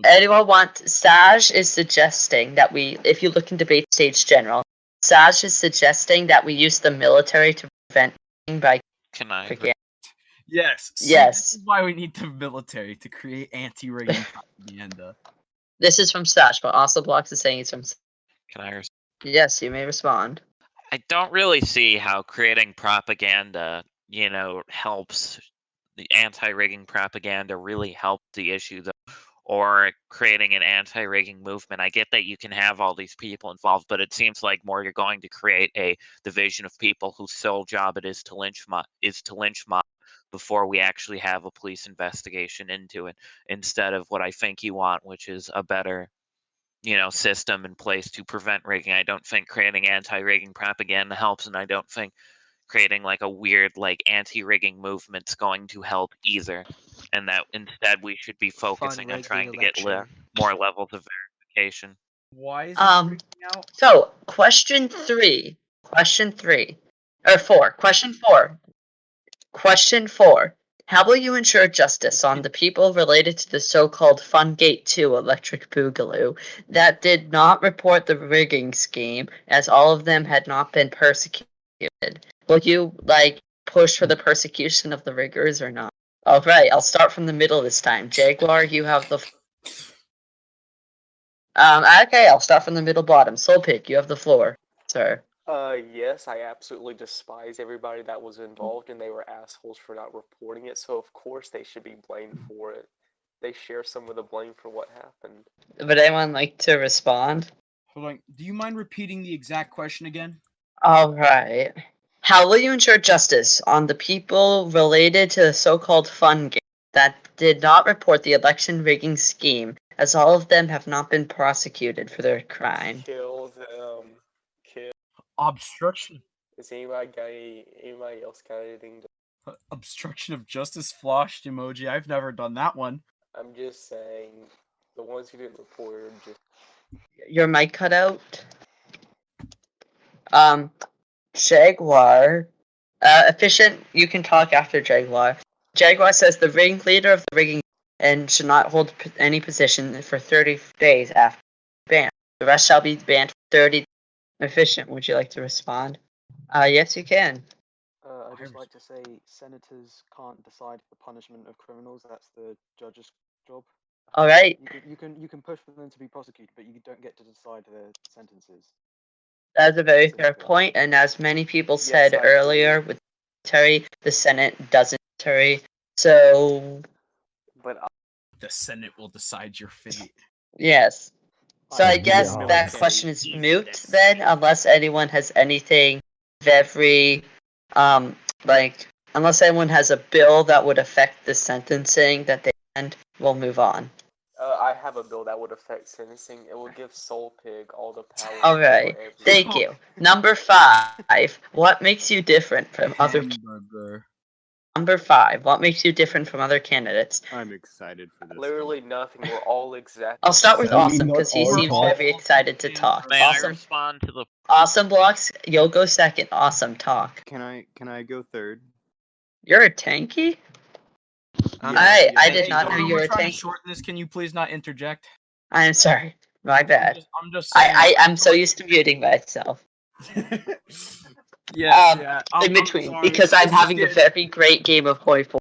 anyone want? Saj is suggesting that if you look in debate stage general, Saj is suggesting that we use the military to prevent by Can I? propaganda. Yes. See, Yes. This is why we need the military to create anti-rigging propaganda. This is from Saj, but also Blocks is saying it's from. Can I? Yes, you may respond. I don't really see how creating propaganda, helps the anti-rigging propaganda really helps the issue, though, or creating an anti-rigging movement. I get that you can have all these people involved, but it seems like more you're going to create a division of people whose sole job it is to lynch mob before we actually have a police investigation into it, instead of what I think you want, which is a better system in place to prevent rigging. I don't think creating anti-rigging propaganda helps, and I don't think creating like a weird anti-rigging movement's going to help either. And that instead we should be focusing on rig the trying to get election. more levels of verification. Why is it freaking out? So question 3. Question 3. Or 4. Question 4. Question 4. How will you ensure justice on the people related to the so-called Fungate 2 electric boogaloo that did not report the rigging scheme, as all of them had not been persecuted? Will you, push for the persecution of the riggers or not? Alright, I'll start from the middle this time. Jaguar, you have the... Okay, I'll start from the middle bottom. Soulpig, you have the floor, sir. Yes, I absolutely despise everybody that was involved, and they were assholes for not reporting it, so of course they should be blamed for it. They share some of the blame for what happened. Would anyone like to respond? Hold on. Do you mind repeating the exact question again? Alright. How will you ensure justice on the people related to the so-called Fungate that did not report the election rigging scheme, as all of them have not been prosecuted for their crime? Kill them. Kill. Obstruction. Is anybody else got anything to... Obstruction of justice flashed emoji. I've never done that one. I'm just saying, the ones who didn't report are just... Your mic cut out? Jaguar. Efficient, you can talk after Jaguar. Jaguar says the ringleader of the rigging and should not hold any position for 30 days after ban. The rest shall be banned for 30 days. Efficient, would you like to respond? Yes, you can. I'd just like to say senators can't decide the punishment of criminals. That's the judge's job. All right. You can push for them to be prosecuted, but you don't get to decide their sentences. That's a very fair point, and as many people said earlier, with military, the Senate doesn't military. So, but the Senate will decide your fate. Yes. So I guess Yeah. that question is moot then, unless anyone has anything very, unless anyone has a bill that would affect the sentencing that they end, we'll move on. I have a bill that would affect sentencing. It will give Soul Pig all the power. All right. Thank you. Number 5. What makes you different from other? Number 5. What makes you different from other candidates? I'm excited for this. Literally nothing. We're all exactly. I'll start with I mean, Awesome not because he all seems talk. very excited to talk. May I Awesome. respond to the? Awesome Blocks, you'll go second. Awesome, talk. Can I go third? You're a tanky? I did not know you were a trying to tanky. shorten this. Can you please not interject? I'm sorry. My bad. I'm just saying. I'm so used to muting myself. Yes, yeah. In between, sorry. because I'm having a very great game of Hoi 4.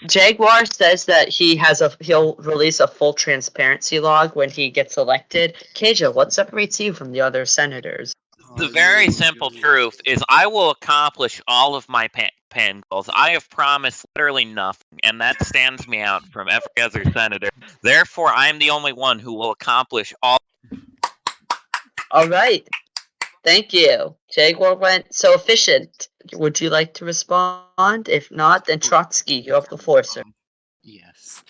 Jaguar says that he'll release a full transparency log when he gets elected. Keja, what separates you from the other senators? The very simple truth is I will accomplish all of my pan goals. I have promised literally nothing, and that stands me out from every other senator. Therefore, I am the only one who will accomplish all. All right. Thank you. Jaguar went so efficient. Would you like to respond? If not, then Trotsky, you have the floor, sir. Yes.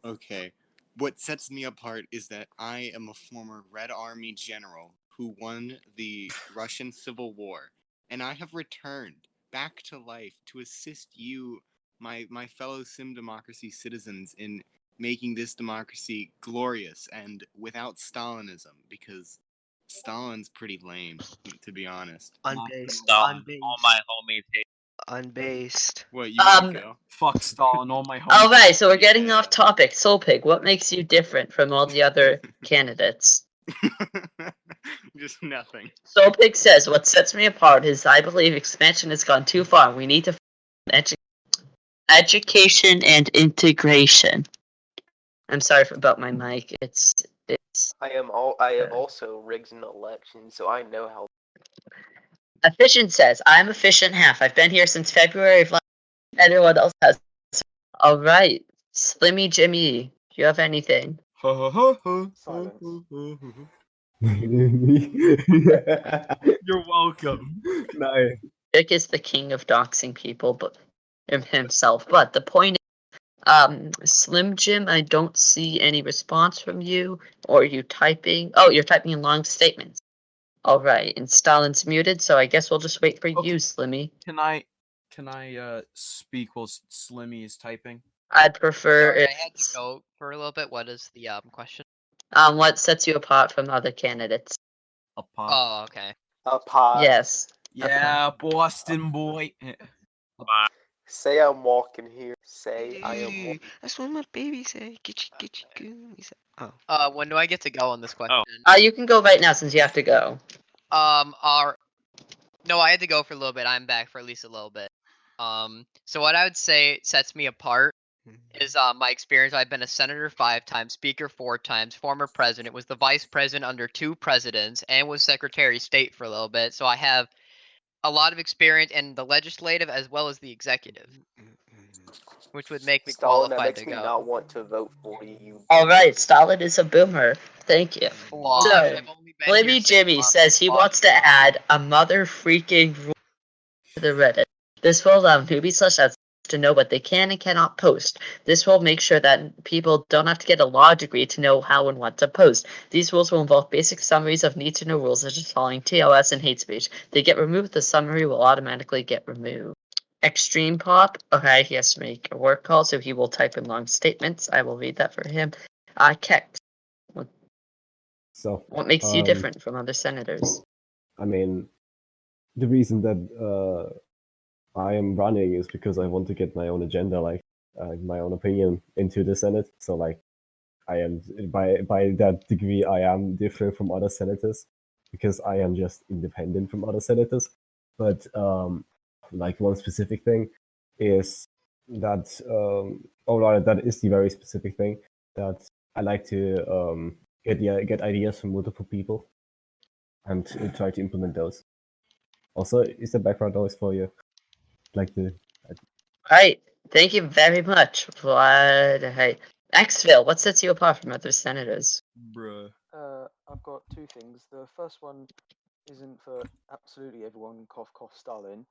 Okay. What sets me apart is that I am a former Red Army general who won the Russian Civil War, and I have returned back to life to assist you, my fellow SimDemocracy citizens, in making this democracy glorious and without Stalinism, because Stalin's pretty lame, to be honest. Unbased. Stalin, all my homies hate Unbased. What, you won't go? Fuck Stalin, all my homies. Alright, so we're getting off topic. Soulpig, what makes you different from all the other candidates? Just nothing. Soulpig says, what sets me apart is I believe expansion has gone too far. We need to education and integration. I'm sorry about my mic. It's I have also rigged an election, so I know how. Efficient says, I'm efficient half. I've been here since February of last year. Everyone else has. Alright. Slimmy Jimmy, do you have anything? Silence. You're welcome. Nice. Dick is the king of doxing people, but himself. But the point is, Slim Jim, I don't see any response from you. Or are you typing? Oh, you're typing in long statements. All right, and Stalin's muted, so I guess we'll just wait for you, Slimmy. Can I speak while Slimmy is typing? I'd prefer Sorry, if I had to go for a little bit. What is the question? what sets you apart from other candidates? A pot. Oh, okay. A pod. Yes. Yeah, Boston boy. Say I'm walking here. Say I am walking. That's what my baby say. Get you goonies. When do I get to go on this question? You can go right now since you have to go. No, I had to go for a little bit. I'm back for at least a little bit. So what I would say sets me apart is my experience. I've been a senator 5 times, speaker 4 times, former president, was the vice president under 2 presidents, and was secretary of state for a little bit. So I have a lot of experience in the legislative as well as the executive, which would make me Stalin, that qualified makes to me go. not want to vote for you. Alright, Stalin is a boomer. Thank you. Flawed. So, I've only been here Libby 6 Jimmy months. says he wants to add a mother freaking rule to the Reddit. This will allow newbies/outs to know what they can and cannot post. This will make sure that people don't have to get a law degree to know how and what to post. These rules will involve basic summaries of need-to-know rules such as following TOS and hate speech. They get removed, the summary will automatically get removed. Extreme Pop, okay, he has to make a work call, so he will type in long statements. I will read that for him. Kex, So, what makes you different from other senators? I mean, the reason that I am running is because I want to get my own agenda, my own opinion into the Senate. So, I am by that degree, I am different from other senators because I am just independent from other senators. But one specific thing is that, or rather, that is the very specific thing that I like to get ideas from multiple people and try to implement those. Also, is the background noise for you? Alright, thank you very much. Hey, Xville, what sets you apart from other senators? Bruh. I've got 2 things. The first one isn't for absolutely everyone, cough cough Stalin,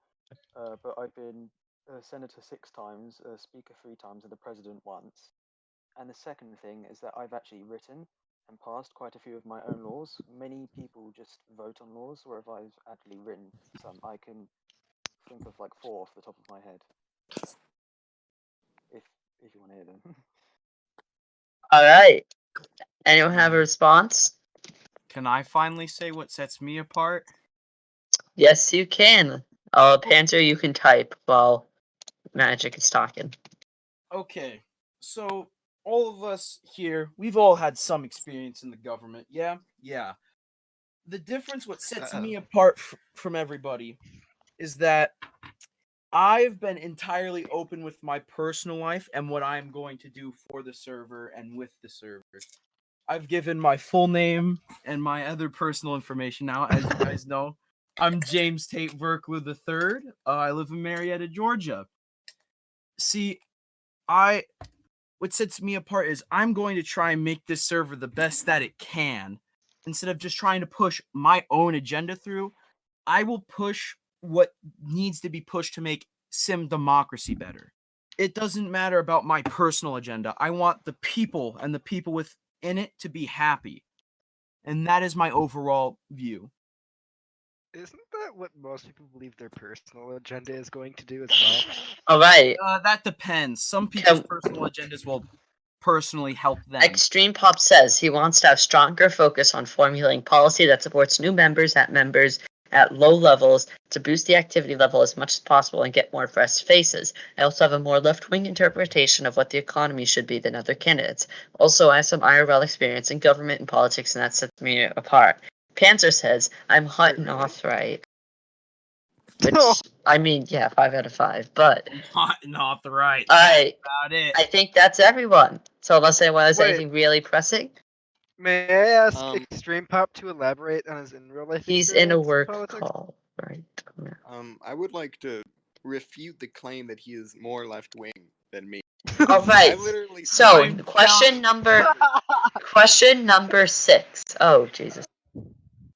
but I've been a senator 6 times, a speaker 3 times, and the president once. And the second thing is that I've actually written and passed quite a few of my own laws. Many people just vote on laws, whereas I've actually written some. I can think of 4 off the top of my head. If you want to hear them. Alright. Anyone have a response? Can I finally say what sets me apart? Yes, you can. Panzer, you can type while Magic is talking. Okay, so all of us here, we've all had some experience in the government, yeah? Yeah. The difference, what sets me apart from everybody, is that I've been entirely open with my personal life and what I'm going to do for the server and with the server. I've given my full name and my other personal information now, as you guys know. I'm James Tate Verkler III. I live in Marietta, Georgia. See, what sets me apart is I'm going to try and make this server the best that it can. Instead of just trying to push my own agenda through, I will push what needs to be pushed to make SimDemocracy better. It doesn't matter about my personal agenda. I want the people and the people within it to be happy. And that is my overall view. Isn't that what most people believe their personal agenda is going to do as well? Alright. That depends. Some people's personal agendas will personally help them. Extreme Pop says he wants to have stronger focus on formulating policy that supports new members, that members at low levels to boost the activity level as much as possible and get more fresh faces. I also have a more left-wing interpretation of what the economy should be than other candidates. Also, I have some IRL experience in government and politics, and that sets me apart. Panzer says, I'm hot and off right. Which, I mean, yeah, 5 out of 5, but... Not the right. I it. think that's everyone. So unless anyone has Wait. anything really pressing, May I ask Extreme Pop to elaborate on his in real life he's in a experience work politics? call, right? I would like to refute the claim that he is more left wing than me. All I right. literally So said- question number 6. Oh Jesus.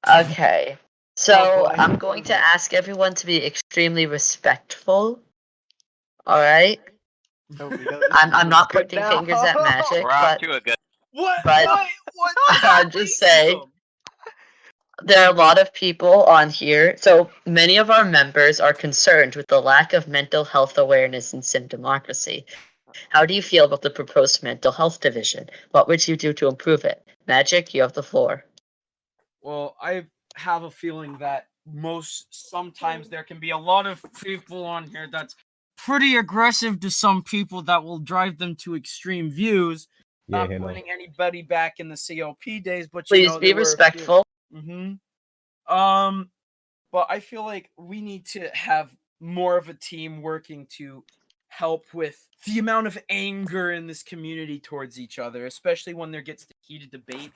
Okay. So Oh, boy. I'm going to ask everyone to be extremely respectful. All right. Oh, we got this I'm not good pointing now. fingers at Magic, We're off but to a good. What? But- What? I'm just saying. There are a lot of people on here. So many of our members are concerned with the lack of mental health awareness in SimDemocracy. How do you feel about the proposed mental health division? What would you do to improve it? Magic, you have the floor. Well, I have a feeling that sometimes there can be a lot of people on here that's pretty aggressive to some people that will drive them to extreme views. Yeah, Not hello. pointing anybody back in the CLP days, but Please be respectful. But I feel like we need to have more of a team working to help with the amount of anger in this community towards each other, especially when there gets to heated debate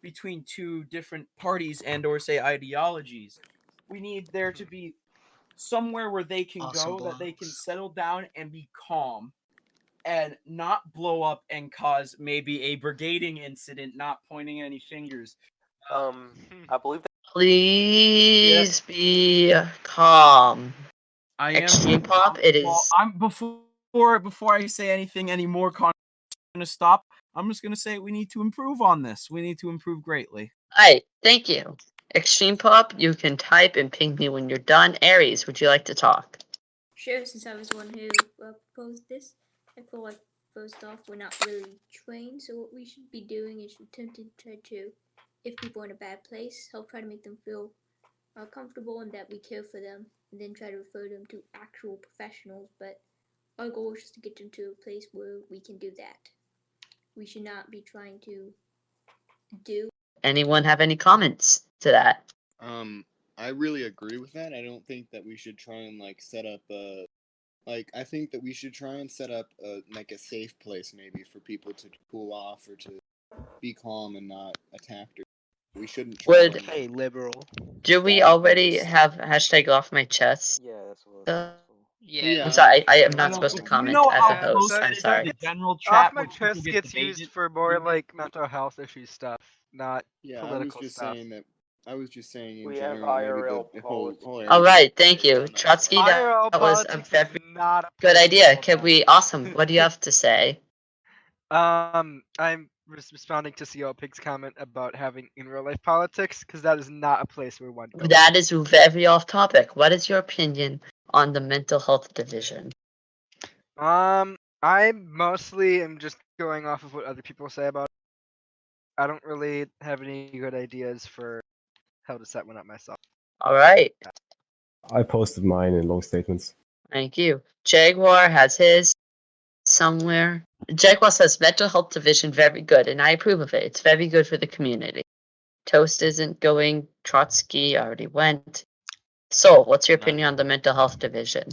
between two different parties and or say ideologies. We need there to be somewhere where they can Awesome go, that they can blocks. settle down and be calm and not blow up and cause maybe a brigading incident, not pointing any fingers. I believe that Please be calm. I am Extreme Pop, it Well, is. I'm before I say anything any more I'm gonna stop. I'm just gonna say we need to improve on this. We need to improve greatly. Alright, thank you. Extreme Pop, you can type and ping me when you're done. Aries, would you like to talk? Sure, since I was the one who proposed this, I feel like first off, we're not really trained, so what we should be doing is attempting to try to, if people are in a bad place, help try to make them feel comfortable and that we care for them, and then try to refer them to actual professionals, but our goal is just to get them to a place where we can do that. We should not be trying to do. Anyone have any comments to that? I really agree with that. I don't think that we should try and set up a I think that we should try and set up a safe place maybe for people to cool off or to be calm and not attack. We shouldn't try Would- and, Hey, liberal. Do we already have hashtag off my chest? Yeah, that's what. Yeah. I'm sorry, I am not You supposed to know comment how as a host. close I'm it is sorry. in the general chat Off my where people chest get gets debated? used for more mental health issue stuff, not yeah, I was political just stuff. saying that. I was just saying in we have general, maybe IRL the whole politics. All area right, thank you, is Trotsky. IRL That was a politics is very not a good idea. political Can we? Awesome. What do you have to say? I'm responding to CO Pig's comment about having in real life politics because that is not a place where one goes. That is very off topic. What is your opinion on the mental health division? I mostly am just going off of what other people say about it. I don't really have any good ideas for how to set one up myself. All right. I posted mine in long statements. Thank you. Jaguar has his somewhere. Jaguar says mental health division very good, and I approve of it. It's very good for the community. Toast isn't going. Trotsky already went. So, what's your opinion on the mental health division?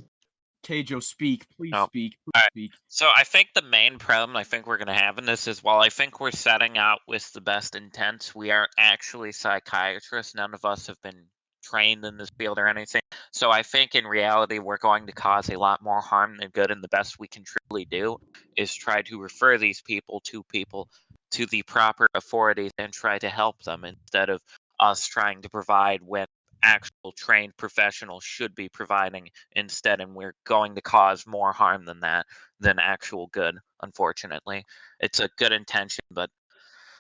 Keijo, speak. Please No. speak. Please Alright. speak. So I think the main problem I think we're going to have in this is while I think we're setting out with the best intents, we aren't actually psychiatrists. None of us have been trained in this field or anything. So I think in reality we're going to cause a lot more harm than good, and the best we can truly do is try to refer these people to the proper authorities and try to help them instead of us trying to provide when actual trained professionals should be providing instead, and we're going to cause more harm than actual good. Unfortunately, it's a good intention, but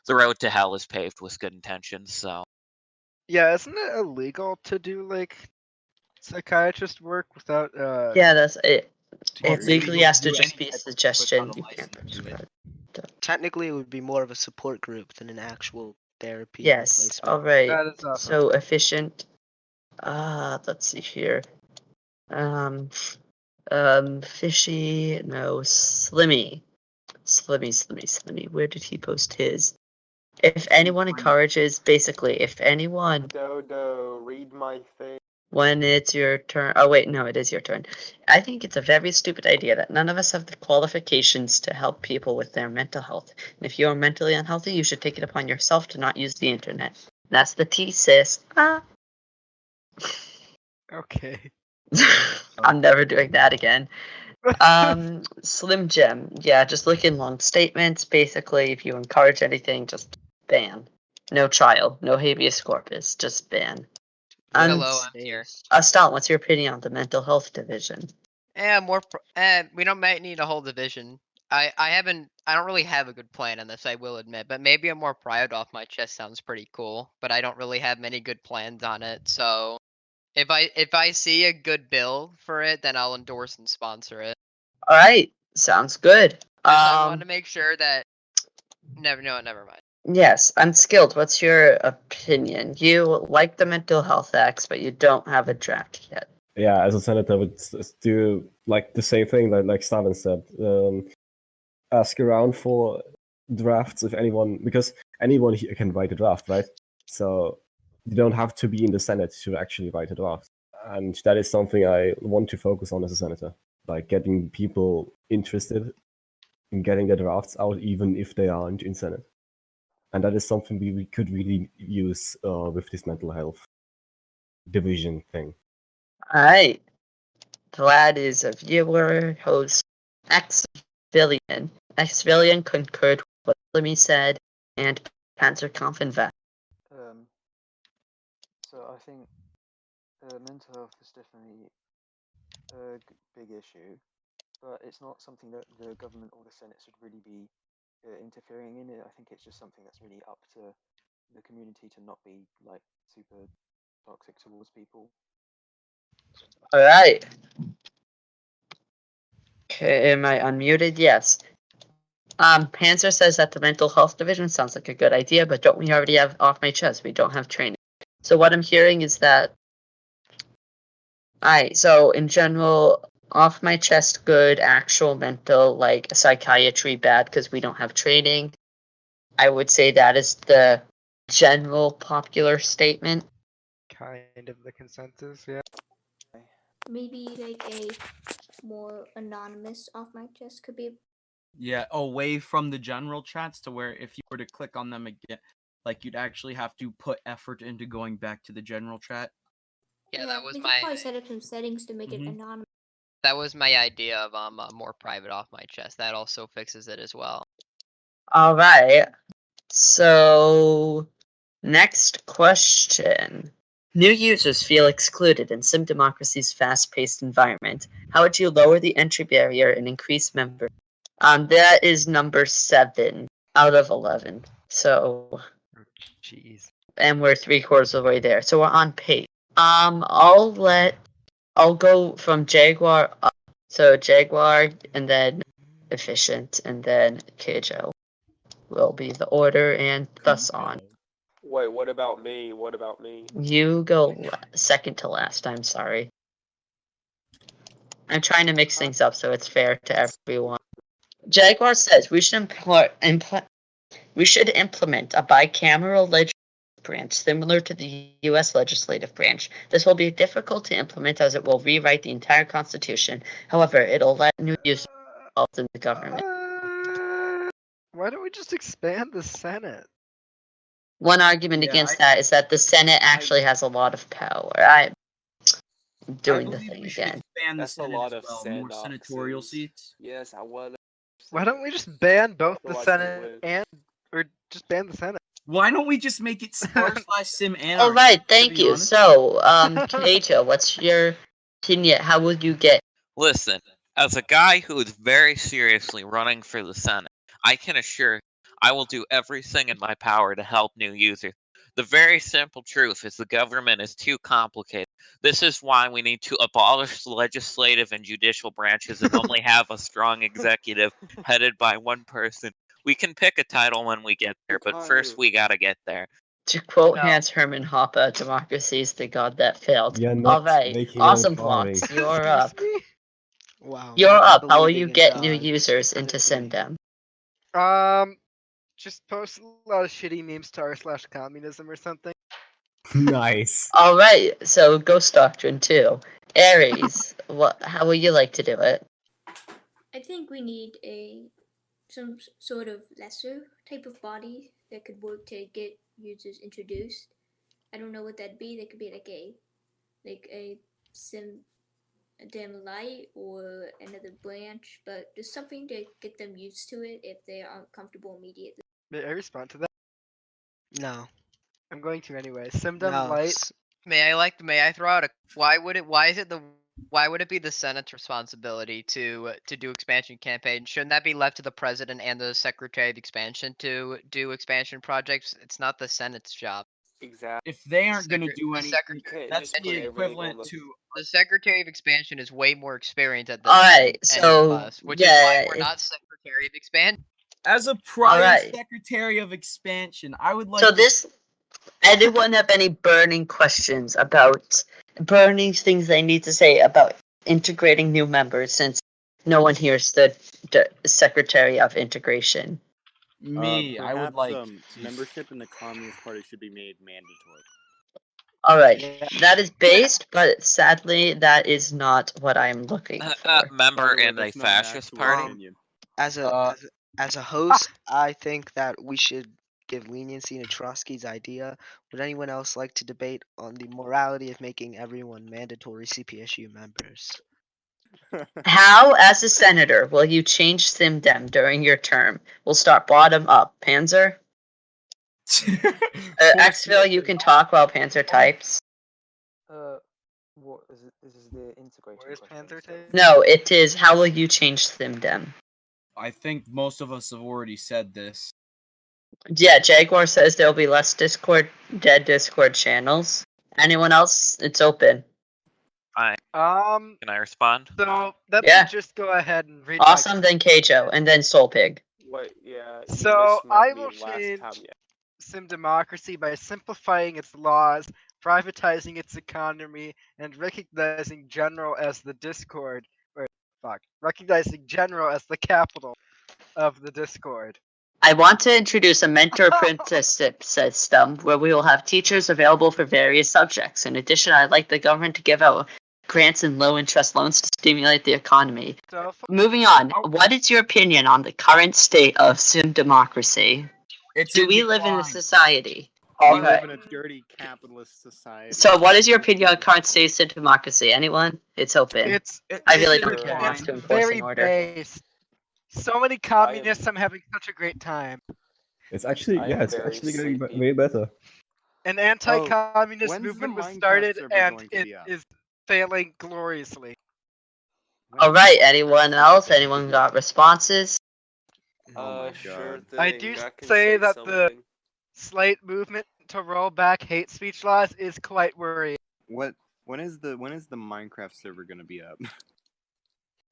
the road to hell is paved with good intentions. So Yeah, isn't it illegal to do psychiatrist work without Yeah, that's it. Well, It it's legally illegal has to to do just any be a type of work suggestion. without a You can't license, prescribe. Technically, it would be more of a support group than an actual therapy Yes. replacement. All right. that is also So efficient. Let's see here. Fishy, no, Slimmy. Slimmy. Where did he post his? If anyone encourages, basically, if anyone, Dodo, read my thing. when it's your turn. Oh, wait, no, it is your turn. I think it's a very stupid idea that none of us have the qualifications to help people with their mental health. And if you're mentally unhealthy, you should take it upon yourself to not use the internet. That's the T, sis. Okay. I'm never doing that again. Slim Jim. Yeah, just look in long statements. Basically, if you encourage anything, just ban. No trial, no habeas corpus, just ban. Hello, I'm here. Stalin, what's your opinion on the mental health division? We don't might need a whole division. I don't really have a good plan on this, I will admit, but maybe a more private off my chest sounds pretty cool, but I don't really have many good plans on it, so if I see a good bill for it, then I'll endorse and sponsor it. All right, sounds good. I want to make sure that never mind. Yes, Unskilled, what's your opinion? You like the mental health acts, but you don't have a draft yet. Yeah, as a senator, I would do like the same thing like Stalin said. Ask around for drafts if anyone, because anyone here can write a draft, right? So you don't have to be in the Senate to actually write a draft. And that is something I want to focus on as a senator, like getting people interested in getting their drafts out, even if they aren't in Senate. And that is something we could really use with this mental health division thing. All right. Vlad is a viewer, host, ex-civilian. Ex-civilian concurred with what Slimmy said, and Panzerkampf and Vat. So I think mental health is definitely a big issue, but it's not something that the government or the Senate should really be interfering in. I think it's just something that's really up to the community to not be like super toxic towards people. All right. Okay, am I unmuted? Yes. Panzer says that the mental health division sounds like a good idea, but don't we already have off my chest? We don't have training. So what I'm hearing is that. Alright, so in general, off my chest good, actual mental, like psychiatry bad because we don't have training. I would say that is the general popular statement. Kind of the consensus, yeah. Maybe like a more anonymous off my chest could be. Yeah, away from the general chats to where if you were to click on them again, like you'd actually have to put effort into going back to the general chat. Yeah, that was we my. could probably set up some settings to make it anonymous. That was my idea of more private off my chest. That also fixes it as well. All right. So, next question. New users feel excluded in SimDemocracy's fast-paced environment. How would you lower the entry barrier and increase members? That is number 7 out of 11. So, jeez. And we're 3/4 of the way there. So we're on pace. I'll go from Jaguar up. So Jaguar and then Efficient and then KJO will be the order and thus on. Wait, what about me? What about me? You go second to last, I'm sorry. I'm trying to mix things up so it's fair to everyone. Jaguar says we should implement a bicameral legislative branch similar to the U.S. legislative branch. This will be difficult to implement as it will rewrite the entire Constitution. However, it'll let new users involved in the government. Why don't we just expand the Senate? One argument against that is that the Senate actually has a lot of power. I'm doing the thing again. That's a lot of more senatorial seats. Yes, I would. Why don't we just ban both the Senate or just ban the Senate? Why don't we just make it /sim anarchy? All right, thank you. So, Kato, what's your opinion? How would you get? Listen, as a guy who is very seriously running for the Senate, I can assure you I will do everything in my power to help new users. The very simple truth is the government is too complicated. This is why we need to abolish the legislative and judicial branches and only have a strong executive headed by one person. We can pick a title when we get there, but first we gotta get there. To quote No. Hans Hermann Hoppe, democracy is the god that failed. You're All not right, making awesome any blocks. progress. You're Excuse up. me? Wow. You're not up. How will believing you in get new God. users into Stupidity. SimDem? Just post a lot of shitty memes to r/communism or something. Nice. All right, so Ghost Doctrine 2. Aries, how would you like to do it? I think we need some sort of lesser type of body that could work to get users introduced. I don't know what that'd be. That could be like a SimDem Light or another branch, but just something to get them used to it if they aren't comfortable immediately. May I respond to that? No. I'm going to anyway. SimDem No. Light. May I throw out a why would it be the Senate's responsibility to do expansion campaigns? Shouldn't that be left to the president and the Secretary of Expansion to do expansion projects? It's not the Senate's job. Exactly. If they aren't going to do The anything, Secretary, that's just put the everything on equivalent the- to. the Secretary of Expansion is way more experienced at this All than right, any so of us, which is why we're yeah, not Secretary of Expansion. As a prior Alright. Secretary of Expansion, I would like So to this, anyone have any burning questions about burning things they need to say about integrating new members? Since no one here is the Secretary of Integration. me. I would Perhaps, like membership in the Communist Party should be made mandatory. All right, that is based, but sadly, that is not what I'm looking for. Member By the way, in a that's not an fascist actual party. opinion. As a Uh, as a host, I think that we should give leniency to Trotsky's idea. Would anyone else like to debate on the morality of making everyone mandatory CPSU members? How, as a senator, will you change SimDem during your term? We'll start bottom up. Panzer? Xville, you can talk while Panzer types. What is it? This is the integration Where's question. Panzer Tape? No, it is how will you change SimDem? I think most of us have already said this. Yeah, Jaguar says there'll be less dead Discord channels. Anyone else? It's open. Fine. Can I respond? So let Yeah. me just go ahead and read. my Awesome, then Keijo, and then Soul Pig. What? Yeah. you So misread I me will last change time, yeah. SimDemocracy by simplifying its laws, privatizing its economy, and recognizing General as the Discord. Recognizing General as the capital of the Discord. I want to introduce a mentor apprenticeship system where we will have teachers available for various subjects. In addition, I'd like the government to give out grants and low interest loans to stimulate the economy. So Moving on, what is your opinion on the current state of SimDemocracy? Do we live in a society? We live in a dirty capitalist society. So, what is your opinion on current state of SimDemocracy? Anyone? It's open. I really don't it's care enough to enforce very an order. based. So many communists. I'm having such a great time. It's actually I yeah, am it's very actually getting sleepy. way better. An anti-communist when's the movement was Minecraft started, server and going to it be up? is failing gloriously. All right. Anyone else? Anyone got responses? Sure thing. I do I can say that the something. slight movement to roll back hate speech laws is quite worrying. When is the Minecraft server gonna be up?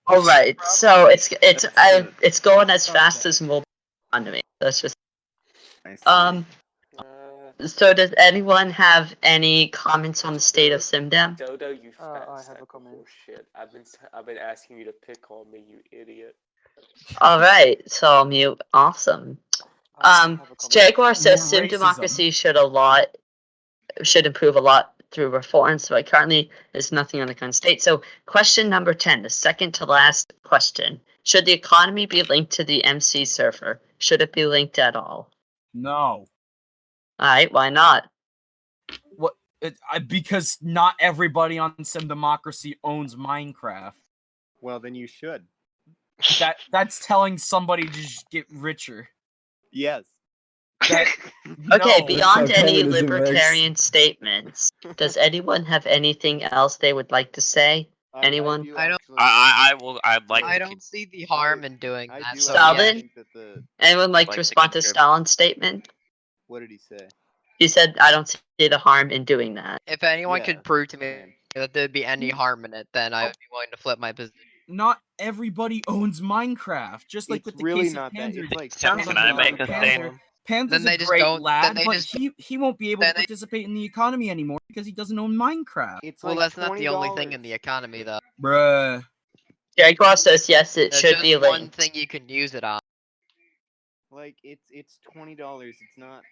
All right. So it's going as fast as mobile economy. That's just. So does anyone have any comments on the state of SimDem? Dodo, you fat I have sack a of comment. bullshit. I've been asking you to pick on me, you idiot. All right. So I'll mute. Awesome. Jaguar says More racism. SimDemocracy should improve a lot through reforms, but currently there's nothing on the current state. So question number 10, the second to last question. Should the economy be linked to the MC server? Should it be linked at all? No. Alright, why not? What? Because not everybody on SimDemocracy owns Minecraft. Well, then you should. That's telling somebody to just get richer. Yes. Okay, No. beyond That's how any communism works. libertarian statements, does anyone have anything else they would like to say? Anyone? I'd like I to don't see the harm in doing that. So Stalin? yeah. Anyone like Like to to respond to contribute. Stalin's statement? What did he say? He said, I don't see the harm in doing that. If anyone Yeah, could prove to me that there'd be any harm in it, then I would be willing to flip my position. Not everybody owns Minecraft. Just like It's with the really case not of that. Panzer. It's like Can I make a statement? Panda's they a just great don't- then lad, they but just- he won't be able to then they- participate in the economy anymore because he doesn't own Minecraft. It's Well, like that's not the only $20. thing in the economy, though. Bruh. Jaguar says yes, it There's should just be one linked. thing you can use it on. Like it's $20. It's not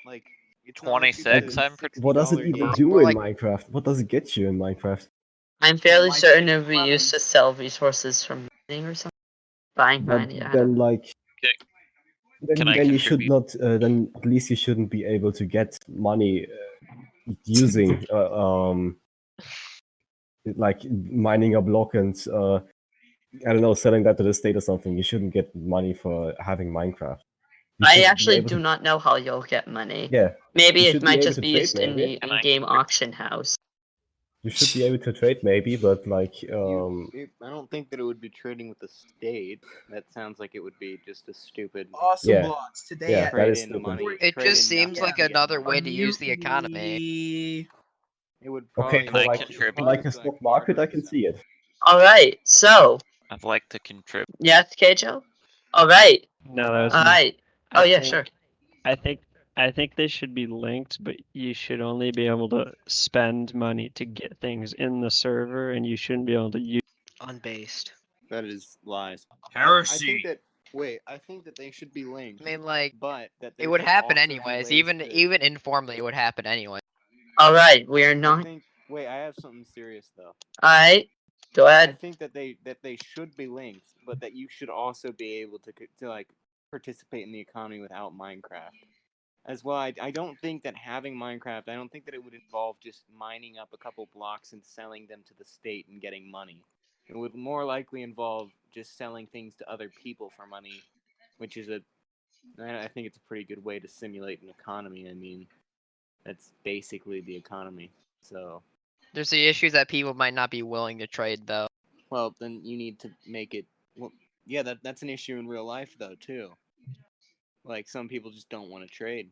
like it's not like 26, $60 I'm pretty. What does it even game. do More in like- Minecraft? What does it get you in Minecraft? I'm fairly Like certain it would be weapons. used to sell resources from mining or something. Buying But money. I don't then, know. like, Can I then you should contribute? not. Then at least you shouldn't be able to get money using like mining a block and I don't know, selling that to the state or something. You shouldn't get money for having Minecraft. You I should be actually able do to- not know how you'll get money. Yeah, Maybe you it should be might able just to be trade, used in maybe. the in-game auction house. You should be able to trade, maybe, but like, I don't think that it would be trading with the state. That sounds like it would be just a stupid. Awesome Yeah. blocks today. Yeah, at that is Trade in stupid. money. It trade just in seems nothing like to get another money. way to use the economy. It would okay, probably for I like, contribute? for like a stock market, I can see it. All right. So I'd like to contribute. yes, Keijo. All right. No, that was All me. right. I Oh yeah, think- sure. I think they should be linked, but you should only be able to spend money to get things in the server, and you shouldn't be able to use. Unbased. That is lies. Heresy. I think that they should be linked. I mean, like, but that it would should happen also be anyways. ways Even to- even informally, it would happen anyway. All right. We are I not. think. Wait, I have something serious though. All right. Go I ahead. think that they should be linked, but that you should also be able to like participate in the economy without Minecraft. As well, I don't think that having Minecraft, I don't think that it would involve just mining up a couple blocks and selling them to the state and getting money. It would more likely involve just selling things to other people for money, which is I think it's a pretty good way to simulate an economy. I mean, that's basically the economy. So, There's the issue that people might not be willing to trade, though. well, then you need to make it. Well, yeah, that's an issue in real life though too. Like some people just don't want to trade.